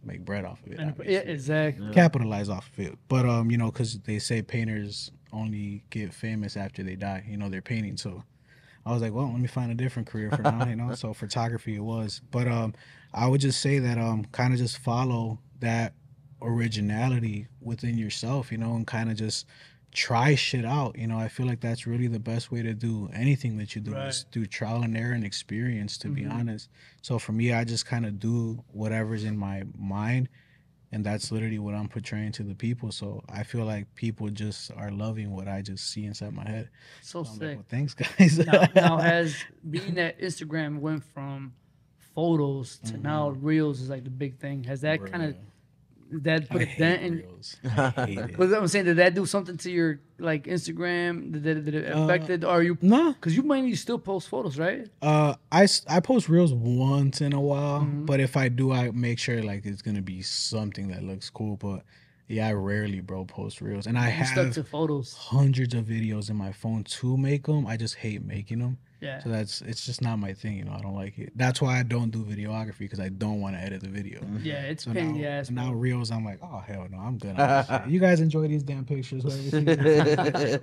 make bread off of it. Yeah, obviously. exactly. Capitalize off of it. But because they say painters only get famous after they die, they're painting. So I was like, well, let me find a different career for now, So photography it was. But I would just say that kind of just follow that originality within yourself, and kind of just try shit out. You know, I feel like that's really the best way to do anything that you do is through trial and error and experience, to be honest. So for me, I just kind of do whatever's in my mind, and that's literally what I'm portraying to the people. So I feel like people just are loving what I just see inside my head. So I'm like, sick. well, thanks, guys. Now has being that Instagram went from photos to now reels is like the big thing. Has that kind of that put I a dent hate in? reels. I hate it. But I'm saying, did that do something to your like Instagram? Did it affect it? Or are you? No. Because you mainly still post photos, right? I post reels once in a while, but if I do, I make sure like it's gonna be something that looks cool. But yeah, I rarely, bro, post reels, and I You stuck have to photos. hundreds of videos in my phone to make them. I just hate making them. Yeah. So it's just not my thing, you know. I don't like it. That's why I don't do videography, because I don't want to edit the video. Yeah, it's So pain in now, the ass. now Bro. reels, I'm like, oh hell no, I'm good on this shit. You guys enjoy these damn pictures.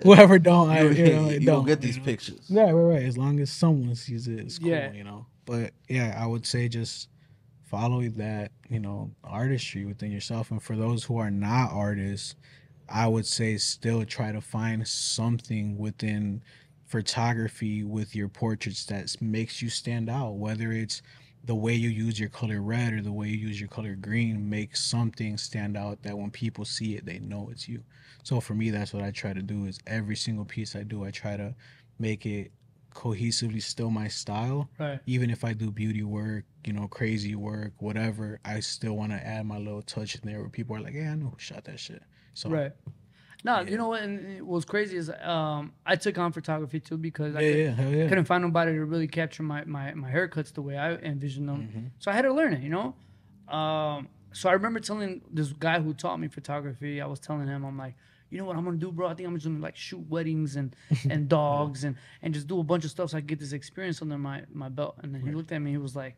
Whoever don't, I You don't don't get these you know? pictures. Yeah, right. As long as someone sees it, it's cool, Yeah. you know. But yeah, I would say just follow that, you know, artistry within yourself. And for those who are not artists, I would say still try to find something within photography with your portraits that makes you stand out, whether it's the way you use your color red or the way you use your color green. Make something stand out that when people see it, they know it's you. So for me, that's what I try to do. Is every single piece I do, I try to make it cohesively still my style. Right. Even if I do beauty work, you know, crazy work, whatever, I still want to add my little touch in there where people are like, yeah, I know who shot that shit. So Right. No, Yeah. you know what? And what's crazy is I took on photography too because hell yeah. couldn't find nobody to really capture my haircuts the way I envisioned them. Mm-hmm. So I had to learn it, you know? So I remember telling this guy who taught me photography, I was telling him, I'm like, you know what I'm gonna do, bro? I think I'm just gonna like shoot weddings and dogs and just do a bunch of stuff so I can get this experience under my belt. And then he looked at me, he was like,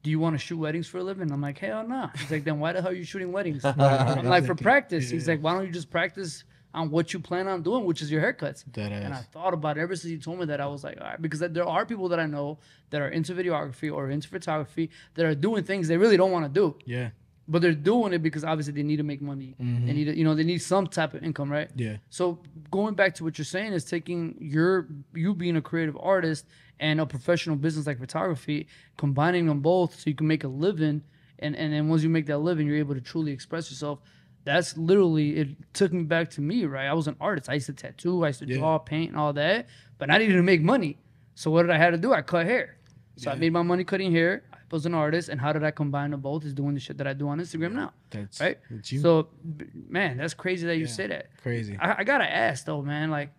do you want to shoot weddings for a living? I'm like, hell no. He's like, then why the hell are you shooting weddings? I'm like, for practice. He's like, why don't you just practice on what you plan on doing, which is your haircuts? And I thought about it ever since he told me that. I was like, all right, because there are people that I know that are into videography or into photography that are doing things they really don't want to do. Yeah. But they're doing it because obviously they need to make money. They need to, they need some type of income, right? Yeah. So going back to what you're saying is taking you being a creative artist and a professional business like photography, combining them both so you can make a living, and then once you make that living, you're able to truly express yourself. That's literally, it took me back to me, right? I was an artist. I used to tattoo, I used to draw, paint, and all that, but I needed to make money. So what did I have to do? I cut hair. So I made my money cutting hair. I was an artist, and how did I combine them both? Is doing the shit that I do on Instagram now, right? That's you. So, man, that's crazy that you say that. Crazy. I gotta ask though, man. Like,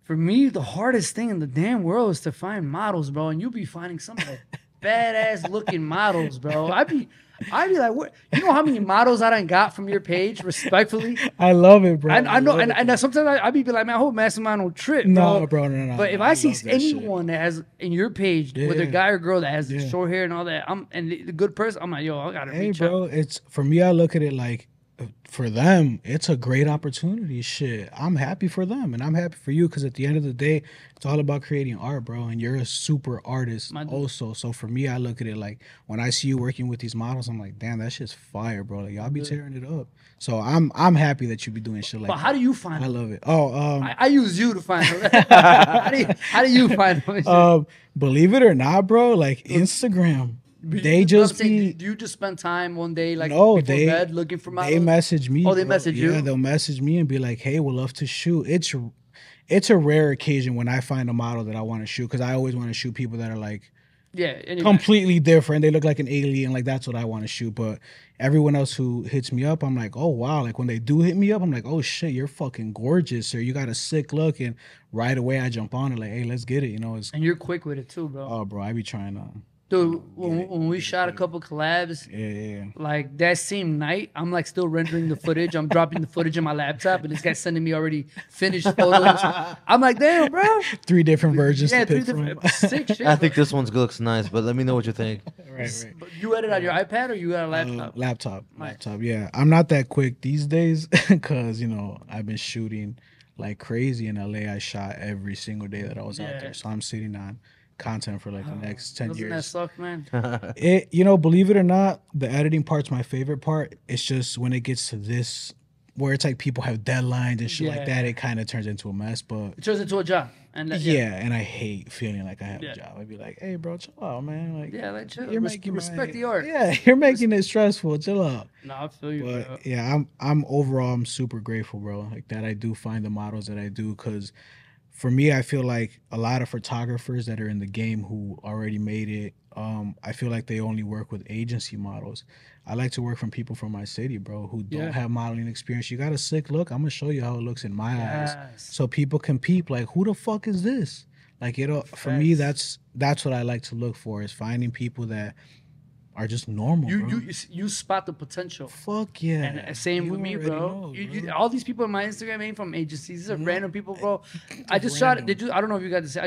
for me, the hardest thing in the damn world is to find models, bro. And you be finding some of the badass looking models, bro. I'd be like, what? You know how many models I done got from your page, respectfully? I love it, bro. I know, and sometimes I be like, man, I hope Mastermind don't trip, No, bro, no. But if I see anyone that has in your page, whether Yeah. guy or girl, that has short hair and all that, and the good person, I'm like, yo, I gotta Hey, reach bro, out. it's for me. I look at it like, for them, it's a great opportunity. Shit, I'm happy for them, and I'm happy for you, because at the end of the day, it's all about creating art, bro. And you're a super artist also. So for me, I look at it like, when I see you working with these models, I'm like, damn, that shit's fire, bro. Like, y'all be tearing it up. So I'm happy that you be doing shit like But that. how do you find I them? love it. Oh, I use you to find them. how do you find them? Believe it or not, bro, like Instagram. They just be. Do you just spend time one day like No, before bed looking for models? They message me. Oh, they bro. message you? Yeah, they'll message me and be like, "Hey, we'll love to shoot." It's a rare occasion when I find a model that I want to shoot, because I always want to shoot people that are like completely different. They look like an alien. Like, that's what I want to shoot. But everyone else who hits me up, I'm like, oh wow. Like, when they do hit me up, I'm like, oh shit, you're fucking gorgeous, or you got a sick look, and right away I jump on it like, hey, let's get it. You know, and you're quick with it too, bro. Oh, bro, I be trying to. Dude, when we shot a couple collabs, like that same night, I'm like still rendering the footage. I'm dropping the footage in my laptop, and this guy's sending me already finished photos. I'm like, damn, bro. 3 different versions. Yeah, to 3 pick different from. sick shit. I think this one looks nice, but let me know what you think. Right. But you edit on your iPad or you got a laptop? Laptop. Yeah, I'm not that quick these days, because I've been shooting like crazy in LA. I shot every single day that I was out there, so I'm sitting on content for like the next 10 Doesn't years. that suck, man? Believe it or not, the editing part's my favorite part. It's just when it gets to this where it's like people have deadlines and shit like that, it kind of turns into a mess. But it turns into a job. And and I hate feeling like I have a job. I'd be like, hey, bro, chill out, man. Like, like chill. You're making respect the art. Yeah, you're making it stressful. Chill out. No, I feel you, But bro. yeah, I'm overall, I'm super grateful, bro. Like that I do find the models that I do, because for me, I feel like a lot of photographers that are in the game who already made it, I feel like they only work with agency models. I like to work from people from my city, bro, who don't have modeling experience. You got a sick look, I'm gonna show you how it looks in my eyes, so people can peep. Like, who the fuck is this? Like, for me, that's what I like to look for, is finding people that are just normal. You spot the potential. Fuck yeah. And same with me, bro. All these people on my Instagram ain't from agencies. These are random people, bro. I just shot. I don't know if you got to say.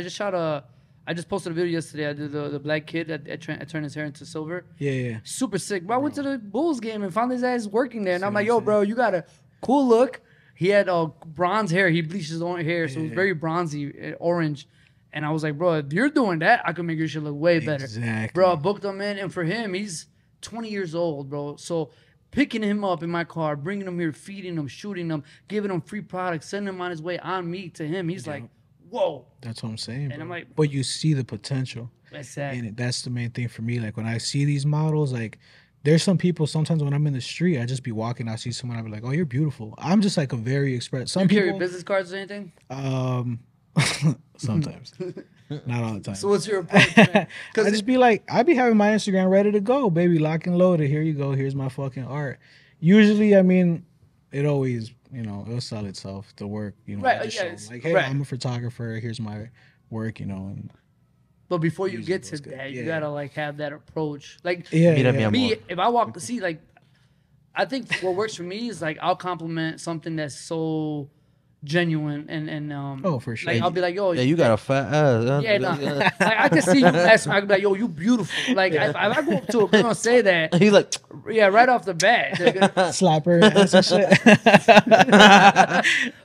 I just posted a video yesterday. I did the black kid. I turned his hair into silver. Yeah. Super sick, bro. I went to the Bulls game and found his ass working there. And I'm like, yo, bro, you got a cool look. He had bronze hair. He bleached his own hair, so it was very bronzy, orange. And I was like, bro, if you're doing that, I can make your shit look way better. Exactly. Bro, I booked him in. And for him, he's 20 years old, bro. So picking him up in my car, bringing him here, feeding him, shooting him, giving him free products, sending him on his way on me to him. He's like, whoa. That's what I'm saying, and I'm like, but you see the potential. Exactly. And that's the main thing for me. Like, when I see these models, like, there's some people, sometimes when I'm in the street, I just be walking, I see someone, I be like, oh, you're beautiful. I'm just like a very express. Some people carry business cards or anything? Sometimes. Not all the time. So what's your approach, man? I just be like, I be having my Instagram ready to go, baby, lock and loaded. Here you go. Here's my fucking art. Usually, I mean, it always, it'll sell itself, the work, Right, like, hey, I'm a photographer. Here's my work, But before you get to that, you gotta like have that approach. Like, yeah. Me, if I walk the sea, like, I think what works for me is like I'll compliment something that's so genuine and oh, for sure. Like, I'll be like, yo, you got a fat ass. Yeah, no. Like, I can see you mess. I can be like, yo, you beautiful. Like, if I go up to a girl and say that, he's like, yeah, right off the bat, slap her ass and shit.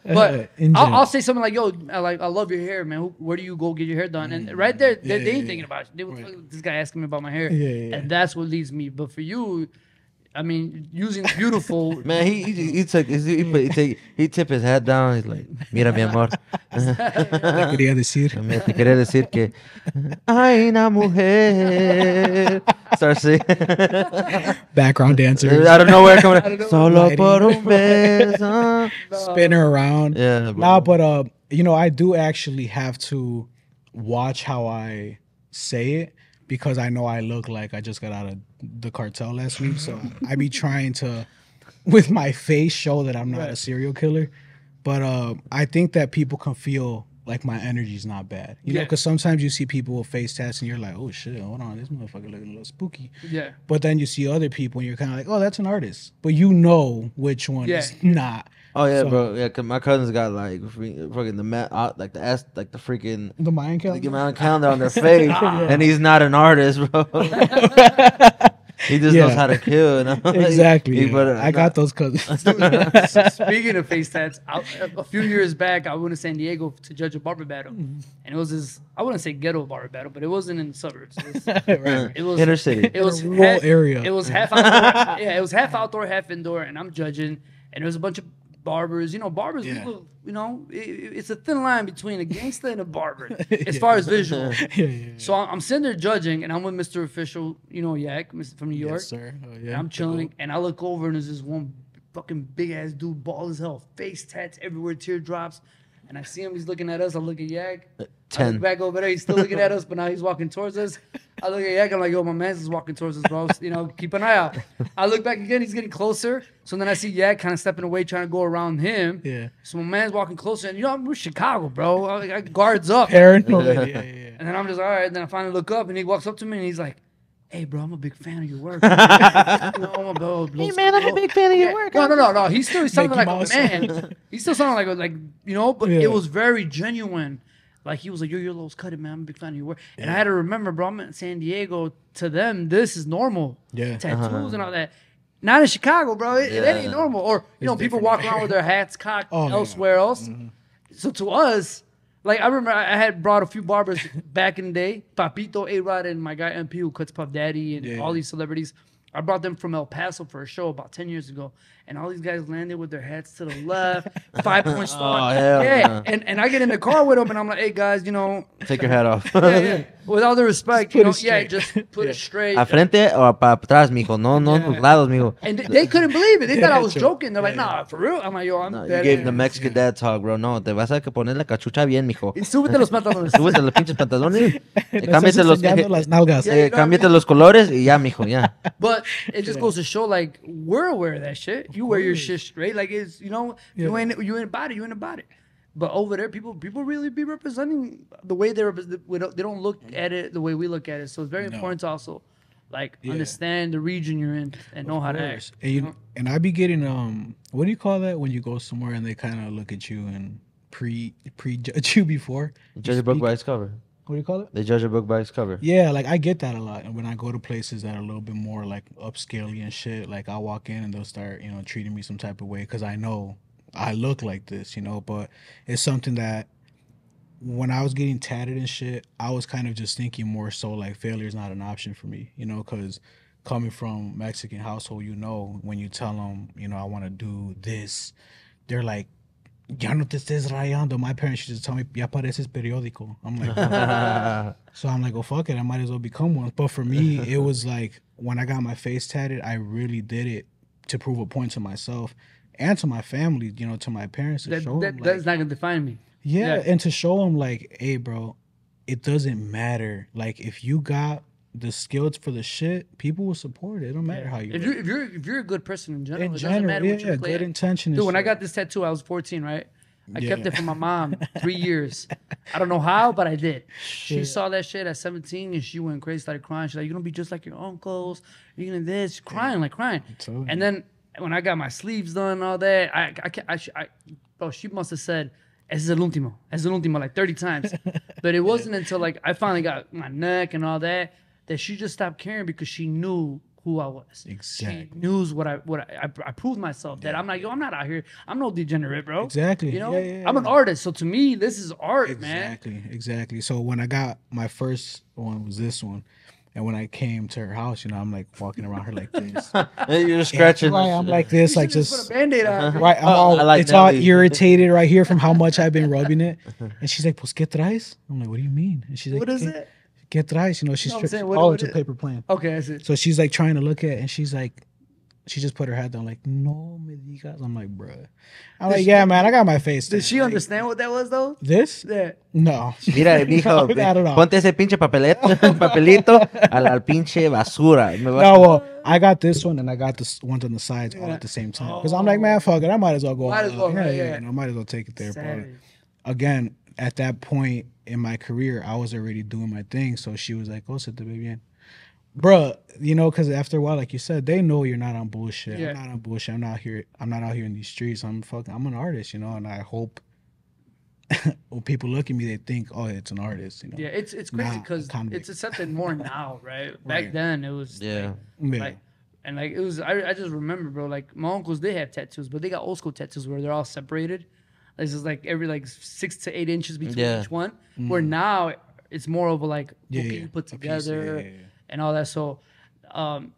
But I'll say something like, yo, I love your hair, man. Where do you go get your hair done? And right there, they ain't thinking about it. This guy asking me about my hair, and that's what leads me. But for you, I mean, using beautiful. Man, he tip his head down. He's like, mira, mi amor. Te quería decir. Te quería decir que hay una mujer. Start singing. Background dancers. I don't know where coming. Solo por un beso. Spin her around. Yeah. Nah, but I do actually have to watch how I say it, because I know I look like I just got out of the cartel last week. So I be trying to, with my face, show that I'm not a serial killer. But I think that people can feel like my energy's not bad. You know, because sometimes you see people with face tats and you're like, oh shit, hold on, this motherfucker looking a little spooky. Yeah. But then you see other people and you're kind of like, oh, that's an artist. But you know which one is not. Oh yeah, bro. Yeah, cause my cousins got like fucking the freaking the Mayan calendar. The Mayan calendar on their face, and he's not an artist, bro. He just knows how to kill. Exactly. I got those cousins. Speaking of face tats, a few years back, I went to San Diego to judge a barber battle, and it was this. I wouldn't say ghetto barber battle, but it wasn't in the suburbs. It was inner city. It was rural area. It was half outdoor. Yeah, it was half outdoor, half indoor, and I'm judging, and there was a bunch of barbers. Barbers, people, it's a thin line between a gangster and a barber as far as visual. So I'm sitting there judging, and I'm with Mr. Official, Yak, from New York. Yes, sir. Oh, yeah. And I'm chilling, and I look over, and there's this one fucking big ass dude, bald as hell, face tats everywhere, teardrops. And I see him, he's looking at us. I look at Yak. 10. I look back over there, he's still looking at us, but now he's walking towards us. I look at Yak, I'm like, yo, my man's is walking towards us, bro. Keep an eye out. I look back again, he's getting closer. So then I see Yak kind of stepping away, trying to go around him. Yeah. So my man's walking closer, and I'm from Chicago, bro. I got guards up. Paranoid. Yeah. And then I'm just, all right. And then I finally look up, and he walks up to me, and he's like, hey, bro, I'm a big fan of your work. Hey, man, I'm a big fan of your work. No. He's still sounding like a man. He's still sounding like but it was very genuine. Like, he was like, yo, your Lowe's cut it, man. I'm a big fan of your work. Yeah. And I had to remember, bro, I'm in San Diego. To them, this is normal. Yeah. Tattoos and all that. Not in Chicago, bro. It ain't normal. Or, people walk around with their hats cocked elsewhere else. Mm-hmm. So to us, like, I remember I had brought a few barbers back in the day. Papito, A-Rod, and my guy MP, who cuts Puff Daddy and all these celebrities. I brought them from El Paso for a show about 10 years ago, and all these guys landed with their heads to the left, 5-point star. Yeah, and I get in the car with them, and I'm like, hey guys, you know, Take your hat off. yeah. With all the respect, you know, just put it straight. A frente o para atrás, mijo. No, los lados, mijo. And they couldn't believe it. They thought I was joking. They're like, nah, for real. I'm like, yo, I'm You gave the Mexican dad talk, bro. No, te vas a poner la cachucha bien, mijo. Y súbete los pantalones. Súbete los pinches pantalones. Cámbiate las nalgas. Cámbiate los colores y ya, mijo, ya. But it just goes to show, like, we're aware of that shit. You wear your shit straight. Like, it's, you know, you ain't about it. You ain't about it. But over there, people really be representing the way they represent. They don't look at it the way we look at it. So it's very important to also, like, understand the region you're in and know how to act. And and I be getting what do you call that when you go somewhere and they kind of look at you and prejudge you before? Judge a book by its cover. What do you call it? They judge a book by its cover. Yeah, like I get that a lot. And when I go to places that are a little bit more like upscale and shit, like I'll walk in and they'll start, you know, treating me some type of way because I know I look like this, you know. But it's something that when I was getting tatted and shit, I was kind of just thinking more so like failure is not an option for me, you know, because coming from Mexican household, you know, when you tell them, you know, I want to do this, they're like, ya no te estés rayando. My parents used to tell me, ya pareces periódico. I'm like, so I'm like, oh, fuck it. I might as well become one. But for me, it was like, when I got my face tatted, I really did it to prove a point to myself and to my family, you know, to my parents. To show them, that's not going to define me. Yeah, and to show them, like, hey, bro, it doesn't matter. Like, if you got the skills for the shit, people will support it. It don't matter how you. If you're a good person in general, it doesn't matter what you play. Good intention. Dude, when I got this tattoo, I was 14, right? I kept it from my mom 3 years. I don't know how, but I did. She saw that shit at 17 and she went crazy, started crying. She's like, "You're gonna be just like your uncles. You're gonna this," crying. And then when I got my sleeves done and all that, bro, she must have said, "Es el último," like 30 times. But it wasn't until like I finally got my neck and all that she just stopped caring because she knew who I was. Exactly. She knew what I proved myself that I'm like, yo, I'm not out here. I'm no degenerate, bro. Exactly. You know, I'm an artist. So to me, this is art, man. Exactly. So when I got my first one was this one. And when I came to her house, you know, I'm like walking around her like this. You're scratching. Right, I'm like this, like just put a Band-Aid on. Right, it's all irritated right here from how much I've been rubbing it. And she's like, "Pues qué traes?" I'm like, "What do you mean?" And she's like, "What is it?" ¿Qué traes? You know, she's it's a paper plane. Okay, I see. So she's like trying to look at it, and she's like, she just put her head down, like, "No me digas." I'm like, bruh. I'm like, yeah, man, I got my face. Did she understand what that was, though? This? Yeah. No. Mira, mijo, I don't know. ponte ese pinche papelito al pinche basura. No, well, I got this one, and I got this ones on the sides all at the same time. Because I'm like, man, fuck it. I might as well go Might as well, yeah. You know, might as well take it there. But again, at that point in my career, I was already doing my thing. So she was like, "Oh, se te ve bien." Bruh, you know, because after a while, like you said, they know you're not on bullshit. Yeah. I'm not on bullshit. I'm not out here in these streets. I'm an artist, you know, and I hope when people look at me, they think, "Oh, it's an artist," you know. Yeah, it's crazy because it's accepted more now, right? Back then, it was like, it was. I just remember, bro. Like my uncles, they have tattoos, but they got old school tattoos where they're all separated. This is like every 6 to 8 inches between each one. Where now it's more of a like put together and all that. So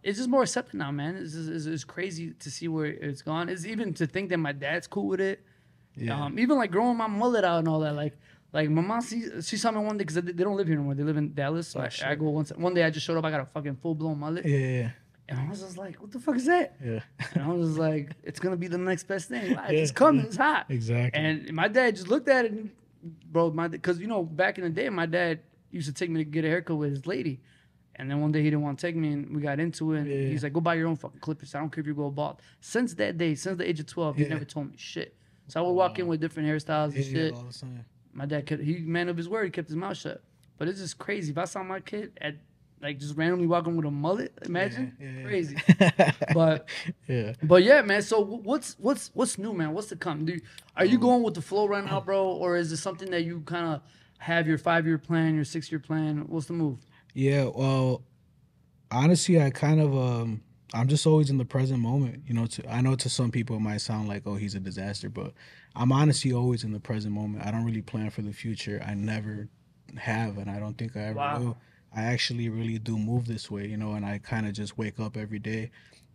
it's just more accepted now, man. It's crazy to see where it's gone. It's even to think that my dad's cool with it. Yeah. Even like growing my mullet out and all that. Like my mom, she saw me one day because they don't live here anymore. They live in Dallas. So I go one day. I just showed up. I got a fucking full blown mullet. Yeah. And I was just like, "What the fuck is that?" Yeah. And I was just like, "It's gonna be the next best thing. It's coming. It's hot." Exactly. And my dad just looked at it, and, bro. Because you know, back in the day, my dad used to take me to get a haircut with his lady. And then one day he didn't want to take me, and we got into it. And he's like, "Go buy your own fucking clippers. I don't care if you go bald." Since that day, since the age of 12, he never told me shit. So I would walk in with different hairstyles and shit. All the time. My dad he man of his word. He kept his mouth shut. But it's just crazy. If I saw my kid at just randomly walking with a mullet, imagine crazy. But yeah, man. So what's new, man? What's to come? Are you going with the flow right now, bro, or is it something that you kind of have your 5-year plan, your 6-year plan? What's the move? Yeah, well, honestly, I kind of I'm just always in the present moment. You know, I know to some people it might sound like, "Oh, he's a disaster," but I'm honestly always in the present moment. I don't really plan for the future. I never have, and I don't think I ever will. I actually really do move this way, you know, and I kind of just wake up every day.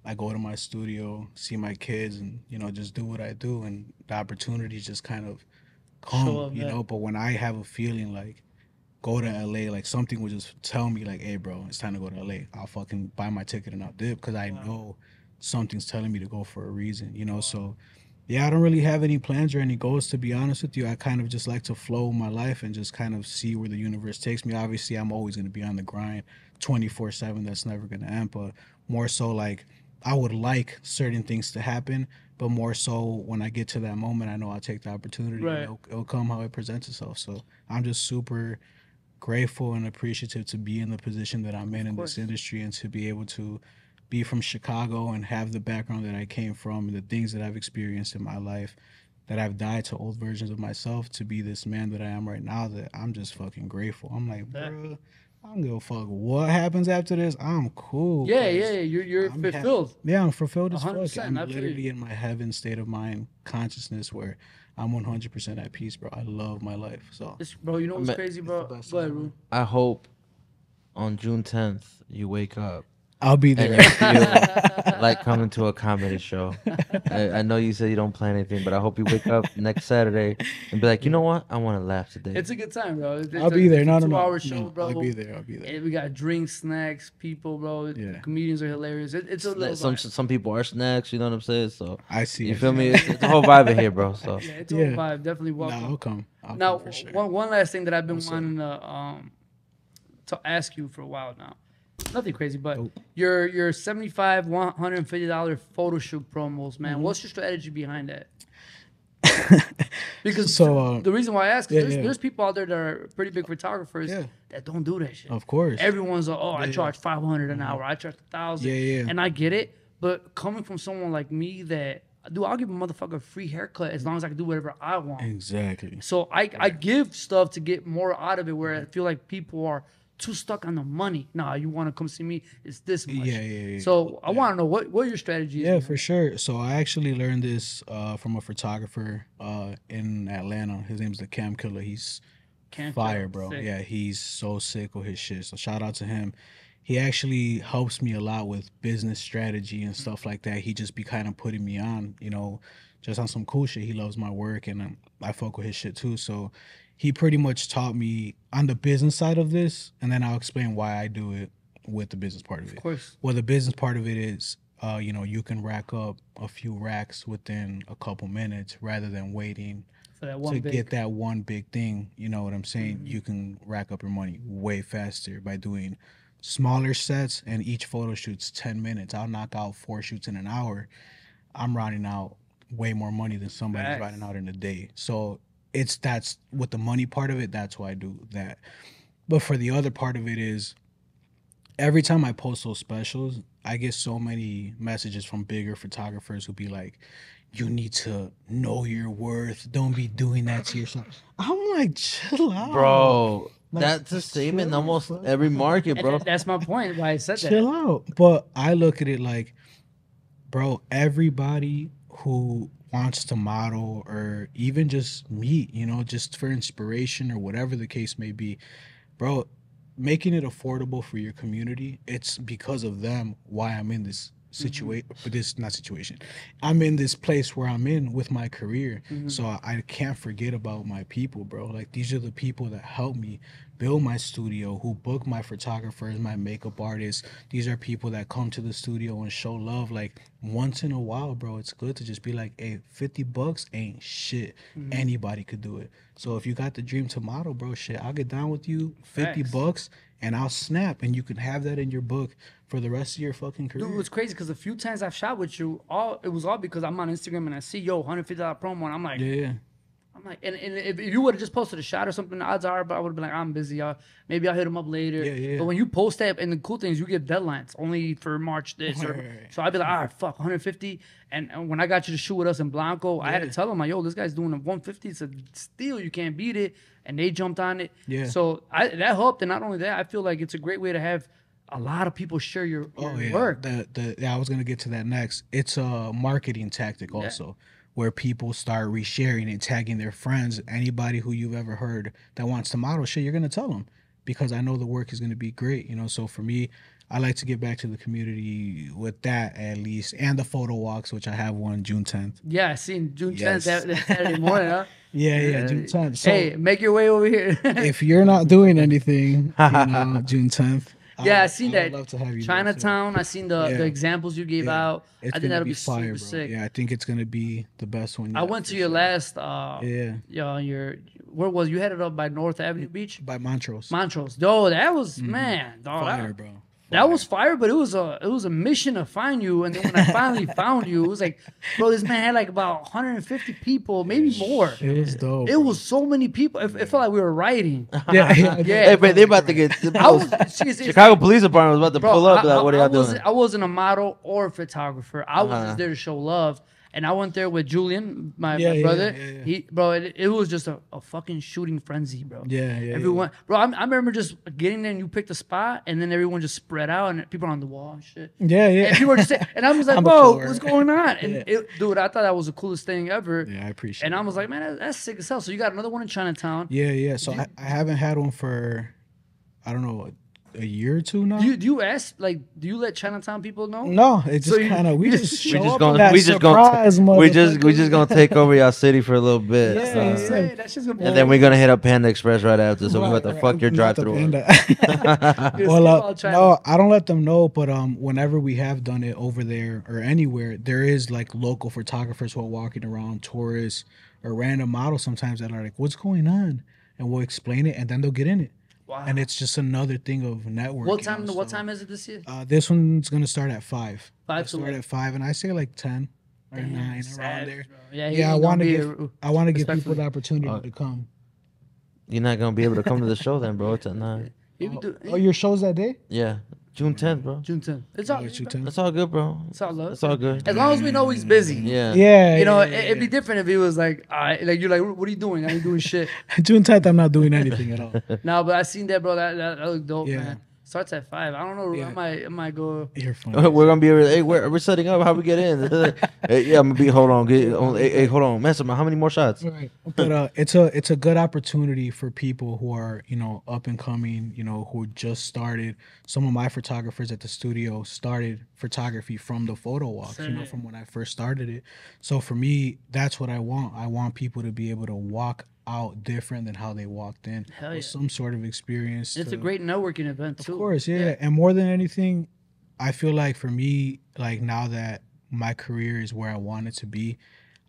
I go to my studio, see my kids, and you know, just do what I do, and the opportunities just kind of Show come, up, you yeah. know. But when I have a feeling like go to LA, like something would just tell me like, hey, bro, it's time to go to LA. I'll fucking buy my ticket and I'll dip because I Wow. know something's telling me to go for a reason, you know. Wow. So yeah, I don't really have any plans or any goals to be honest with you. I kind of just like to flow my life and just kind of see where the universe takes me. Obviously, I'm always going to be on the grind 24/7. That's never going to end, but more so like I would like certain things to happen, but more so when I get to that moment, I know I'll take the opportunity and Right. it'll come how it presents itself. So I'm just super grateful and appreciative to be in the position that I'm Of in this course. industry and to be able to be from Chicago and have the background that I came from and the things that I've experienced in my life that I've died to old versions of myself to be this man that I am right now that I'm just fucking grateful. I'm like, That. bro, I don't give a fuck what happens after this. I'm cool Yeah, yeah, because yeah. You're I'm ha- fulfilled. yeah, I'm fulfilled as fuck. 100%. I'm I feel you. literally in my heaven state of mind consciousness where I'm 100% at peace, bro. I love my life. So Bro, you know I what's mean, crazy, it's the bro? best Go thing ahead, ever. Ru. I hope on June 10th you wake up I'll be and there. you feel like coming to a comedy show. I know you said you don't plan anything, but I hope you wake up next Saturday and be like, you know what? I want to laugh today. It's a good time, bro. I'll be there. It's a No, no, no, 2 hour show, no. I'll be bro. there. I'll be there. And we got drinks, snacks, people, bro. The Yeah, comedians are hilarious. It's a little vibe. Some people are snacks, you know what I'm saying? So I see. you I feel see. me? It's a whole vibe in here, bro. So Yeah, it's a whole Yeah. vibe. Definitely No, welcome. I'll come. I'll Now, come for sure. one last thing that I've been What's up? wanting to ask you for a while now. Nothing crazy, but Oh. your $75, $150 photo shoot promos, man. Mhm. What's your strategy behind that? Because So, the reason why I ask is yeah, yeah. there's people out there that are pretty big photographers Yeah. that don't do that shit. Of course. Everyone's like, oh, I Yeah, charge 500 an hour, I charge 1,000, Yeah, yeah. and I get it. But coming from someone like me, that dude, I'll give a motherfucker a free haircut as long as I can do whatever I want. Exactly. So I give stuff to get more out of it. Where I feel like people are too stuck on the money. Nah, you want to come see me? It's this much. Yeah, yeah, yeah. So I want to know what your strategy is. Yeah, man. for sure. So I actually learned this from a photographer in Atlanta. His name's the Cam Killer. He's Can't fire, tell. bro. Sick. Yeah, he's so sick with his shit. So shout out to him. He actually helps me a lot with business strategy and stuff like that. He just be kind of putting me on, you know, just on some cool shit. He loves my work and I fuck with his shit too. So he pretty much taught me on the business side of this, and then I'll explain why I do it with the business part of it. Of course. Well, the business part of it is, you know, you can rack up a few racks within a couple minutes rather than waiting For that to one big. get that one big thing. You know what I'm saying? Mm-hmm. You can rack up your money way faster by doing smaller sets, and each photo shoot's 10 minutes. I'll knock out 4 shoots in an hour. I'm rounding out way more money than somebody's Facts. riding out in a day. So that's with the money part of it, that's why I do that. But for the other part of it is every time I post those specials, I get so many messages from bigger photographers who be like, you need to know your worth. Don't be doing that to yourself. I'm like, chill out. bro, Like, that's the same in chill almost fuck. every market, And bro. that's my point. Why I said that. Chill out. But I look at it like, bro, everybody who wants to model or even just meet, you know, just for inspiration or whatever the case may be, bro, making it affordable for your community, it's because of them why I'm in this situation, but this not situation. I'm in this place where I'm in with my career. So I can't forget about my people, bro. Like these are the people that help me build my studio, who book my photographers, my makeup artists. These are people that come to the studio and show love. Like once in a while, bro, it's good to just be like, hey, $50 ain't shit. Anybody could do it. So if you got the dream to model, bro, shit, I'll get down with you. Facts. $50 and I'll snap, and you can have that in your book for the rest of your fucking career. Dude, it was crazy because a few times I've shot with you, it was all because I'm on Instagram and I see $150 promo, and I'm like, Yeah. and if you would have just posted a shot or something, the odds are, but I would have been like, I'm busy. Maybe I'll hit him up later. Yeah, yeah. But when you post that, and the cool thing is you get deadlines only for March this. Right, right, right. So I'd be like, all right, fuck, 150. And when I got you to shoot with us in Blanco, I had to Yeah. tell them, like, yo, this guy's doing a 150. It's a steal. You can't beat it. And they jumped on it. Yeah. So that helped. And not only that, I feel like it's a great way to have a lot of people share your work. Yeah, I was gonna get to that next. It's a marketing tactic also, where people start resharing and tagging their friends. Anybody who you've ever heard that wants to model shit, you're gonna tell them. because I know the work is going to be great. So for me, I like to give back to the community with that at least, and the photo walks, which I have one June 10th. Yeah, I seen June 10th Yes. that Saturday morning, huh? Yeah, June 10th. So Hey, make your way over here. if you're not doing anything, June 10th. Yeah, I seen I would that. love to have you there, too. Chinatown. I seen the Yeah. examples you gave Yeah. out. It's I think gonna that'll be be fire, super bro. sick. Yeah, I think it's gonna be the best one. I yet, went for to your sure. last. Yeah, Where was you headed up by North Avenue Beach? by Montrose. Montrose. Oh, that was man. Dog, Fire, bro. that was fire, but it was a mission to find you. And then when I finally found you, it was like, bro, this man had like about 150 people, maybe more. It was dope. It was so many people. It felt like we were riding. Yeah. Hey, but they about to get I was, Chicago Police Department was about to bro, pull up. Like, what are y'all doing? I wasn't a model or a photographer. I was Uh-huh. just there to show love. And I went there with Julian, my Yeah, brother. yeah. It was just a fucking shooting frenzy, bro. Yeah. Everyone, bro. I remember just getting there and you picked a spot, and then everyone just spread out, and people on the wall and shit. Yeah. And people were just saying, and I was like, I'm a bro, follower. what's going on? And Yeah. dude, I thought that was the coolest thing ever. Yeah, I appreciate And it. I was like, man, that's sick as hell. So you got another one in Chinatown. Yeah. So I haven't had one for, I don't know, a year or two now. Do you ask, like, do you let Chinatown people know? No, it's So just you- kind of we just We show just up gonna in that we just gonna surprise we just motherfucker. gonna take over y'all city for a little bit. Yeah, That's what I'm yeah. saying. That shit's gonna be And then we're gonna hit up Panda Express right after, so we're Right, about to right. fuck your Not the drive-through. Panda. Just Well, keep on trying to- no, I don't let them know, but whenever we have done it over there or anywhere, there is like local photographers who are walking around, tourists or random models sometimes that are like, "What's going on?" And we'll explain it, and then they'll get in it. Wow. And it's just another thing of networking. What time? you know, What so, time is it this year? This one's gonna start at 5. 5 It'll to start what? at 5, and I say like 10 or 9 around Savage, there. bro. Yeah, he Yeah, I ain't gonna want to be give a- I want to give people respectfully. the opportunity to come. You're not gonna be able to come to the show then, bro. It's at 9. He would do- Oh, your show's that day? Yeah, June 10th, bro. June 10th. It's Oh, all, it's June 10th. That's all good, bro. it's all love. That's all good. As long as we know he's busy. Yeah. Yeah, You know, yeah, it'd be different if he was like, all right, like you're like, what are you doing? I ain't doing shit. June 10th, I'm not doing anything at all. No, but I seen that, bro. That looked dope, Yeah. man. Starts at 5. I don't know. Yeah. I might go. You're fine. We're gonna be able to, hey, we're setting up. How we get in? Hey, yeah, I'm gonna be. Hold on, hey, hold on, Mastermind. How many more shots? Right. But it's a good opportunity for people who are up and coming, who just started. Some of my photographers at the studio started photography from the photo walks, Sick. from when I first started it. So for me, that's what I want. I want people to be able to walk out different than how they walked in, Hell with yeah. some sort of experience. It's a to- great networking event too. Of course, yeah. And more than anything, I feel like for me, like now that my career is where I want it to be,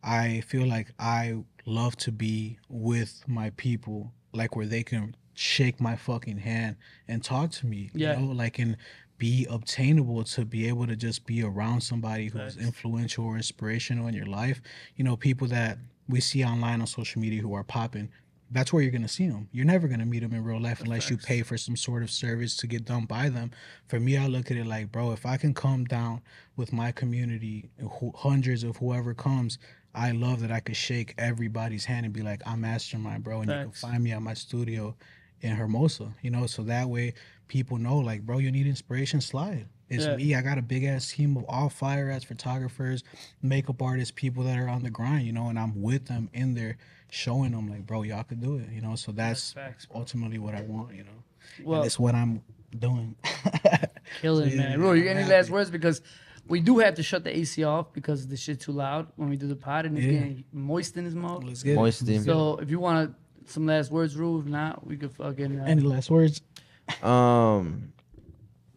I feel like I love to be with my people, like where they can shake my fucking hand and talk to me, Yeah. like and be obtainable to be able to just be around somebody who's Facts. influential or inspirational in your life. People that we see online on social media who are popping. That's where you're going to see them. You're never going to meet them in real life unless you pay for some sort of service to get done by them. For me, I look at it like, bro, if I can come down with my community, hundreds of whoever comes, I love that I could shake everybody's hand and be like, I'm Mastermind, bro. And you can Facts. find me at my studio in Hermosa, so that way people know, like, bro, you need inspiration, slide. It's Yeah. me. I got a big ass team of all fire ass photographers, makeup artists, people that are on the grind, and I'm with them in there showing them like, bro, y'all could do it, So that's facts, bro. ultimately what I want, Well, and it's what I'm doing. killing, So, man. yeah, Bro, you got I'm any happy. last words? Because we do have to shut the AC off because the shit's too loud when we do the pod and it's Yeah. getting moist in his mouth. Let's get Moist it. steam. So if you want some last words, Rue, if not, we could fucking. Any last words?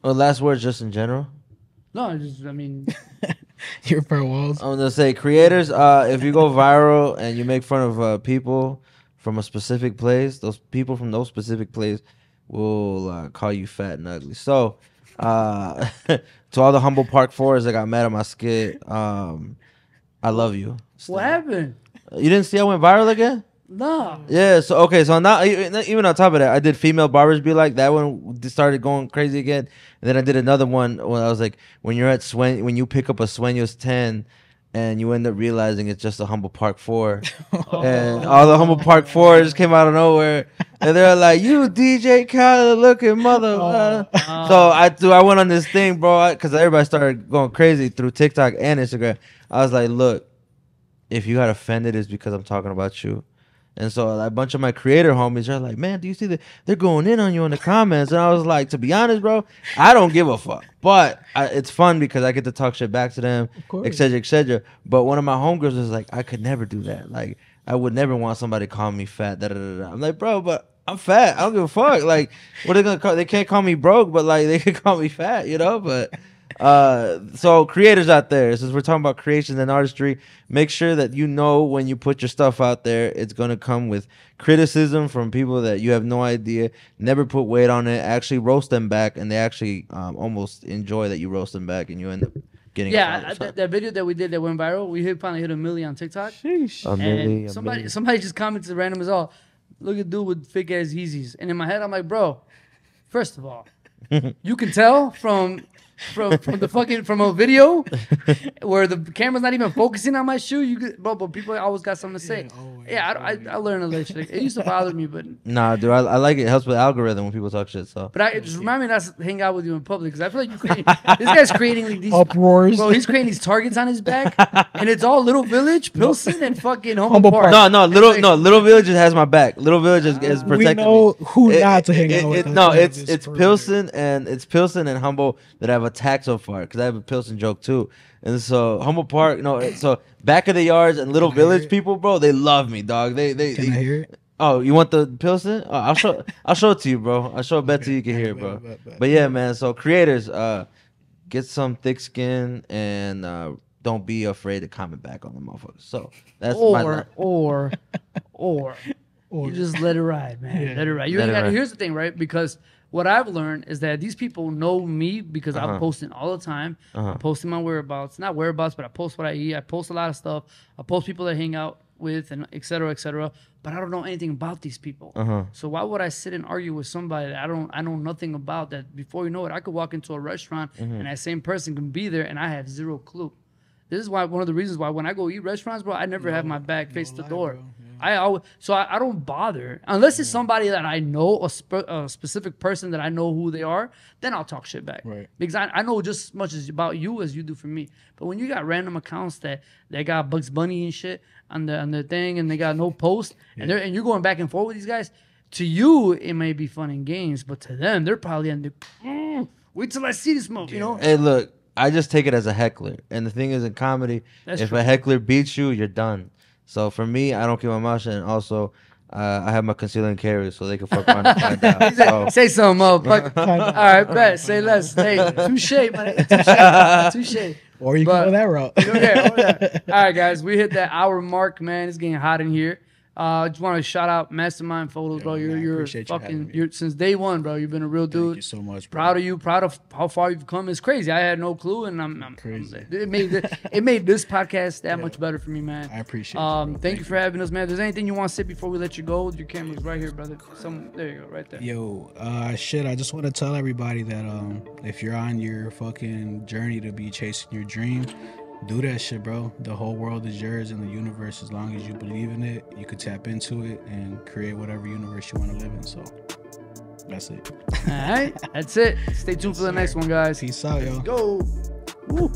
Well, last words just in general. No, I mean, Your farewells. I'm gonna say creators. If you go viral and you make fun of people from a specific place, those people from those specific place will call you fat and ugly. So, to all the Humble Park Forest that got mad at my skit, I love you. what happened? You didn't see I went viral again? No. Yeah. So okay. So now even on top of that, I did female barbers be like that one started going crazy again, and then I did another one when I was like, when you're at when you pick up a Sueños 10. And you end up realizing it's just a Humble Park 4. And all the Humble Park 4s came out of nowhere. And they're like, you DJ Khaled looking mother. So I went on this thing, bro, because everybody started going crazy through TikTok and Instagram. I was like, look, if you got offended, it's because I'm talking about you. And so a bunch of my creator homies are like, man, do you see that they're going in on you in the comments? And I was like, to be honest, bro, I don't give a fuck. But it's fun because I get to talk shit back to them, et cetera, et cetera. But one of my homegirls was like, I could never do that. Like, I would never want somebody to call me fat. Da, da, da, da. I'm like, bro, but I'm fat. I don't give a fuck. Like, what are they gonna call? They can't call me broke, but like they can call me fat, you know. But so creators out there, since we're talking about creation and artistry, make sure that you know when you put your stuff out there, it's gonna come with criticism from people that you have no idea. Never put weight on it. Actually roast them back, and they actually almost enjoy that you roast them back, and you end up getting that video that we did that went viral. We finally hit 1 million on TikTok. Sheesh. And somebody just commented random as all. Look at dude with fake ass Yeezys. And in my head, I'm like, bro, first of all, you can tell from a video where the camera's not even focusing on my shoe. But people always got something to say. I learned a little shit. It used to bother me, but nah, dude, I like it. It helps with the algorithm when people talk shit. So, but just remind me not to hang out with you in public because I feel like this guy's creating like these uproars. Bro, he's creating these targets on his back, and it's all Little Village, Pilsen, and fucking Humble Park. No, Little Village has my back. Little Village is protecting me. We know who not to hang out with. No, it's Pilsen and Humble that I've attacked so far because I have a Pilsen joke too. And so Humble Park, so back of the yards and Little Village people, bro, they love me, dog. Can I hear it? Oh, you want the Pilsen? Oh, I'll show it to you, bro. I'll show it back to you. You can hear it, bro. But yeah, man. So creators, get some thick skin and don't be afraid to comment back on the motherfuckers. So that's or you just let it ride, man. Yeah. Let it ride. Here's the thing, right? Because what I've learned is that these people know me because I'm posting all the time. I'm posting my whereabouts. Not whereabouts, but I post what I eat. I post a lot of stuff. I post people that I hang out with and et cetera, et cetera. But I don't know anything about these people. So why would I sit and argue with somebody that I know nothing about, that before you know it, I could walk into a restaurant and that same person can be there and I have zero clue. This is why one of the reasons why when I go eat restaurants, bro, I never have my back face the door. Bro. Yeah. I don't bother unless it's somebody that I know, a specific person that I know who they are. Then I'll talk shit back, right? Because I know just as much about you as you do for me. But when you got random accounts that they got Bugs Bunny and shit on the thing, and they got no post, and you're going back and forth with these guys. To you, it may be fun and games, but to them, they're probably under. Wait till I see this movie, you know. Hey, look. I just take it as a heckler. And the thing is, in comedy, if a heckler beats you, you're done. So for me, I don't keep my mouth shut. And also, I have my conceal and carry, so they can fuck around and find out. So. Say something, all right, bet. Say less. Hey, touche, man. Touche. Or you can go that route. All right, guys. We hit that hour mark, man. It's getting hot in here. I just want to shout out Mastermind Photos, bro. You're fucking, since day one, bro. You've been a real dude. Thank you so much, bro. Proud of you. Proud of how far you've come. It's crazy. I had no clue, and I'm crazy. It made this podcast that much better for me, man. I appreciate it. Thank you for having us, man. If there's anything you want to say before we let you go, your camera's right here, brother. There you go, right there. Yo, I just want to tell everybody that if you're on your fucking journey to be chasing your dream, do that shit, bro. The whole world is yours and the universe. As long as you believe in it, you could tap into it and create whatever universe you want to live in. So that's it. All right, that's it. Stay tuned for the next one, guys. Peace out, yo. Go. Woo.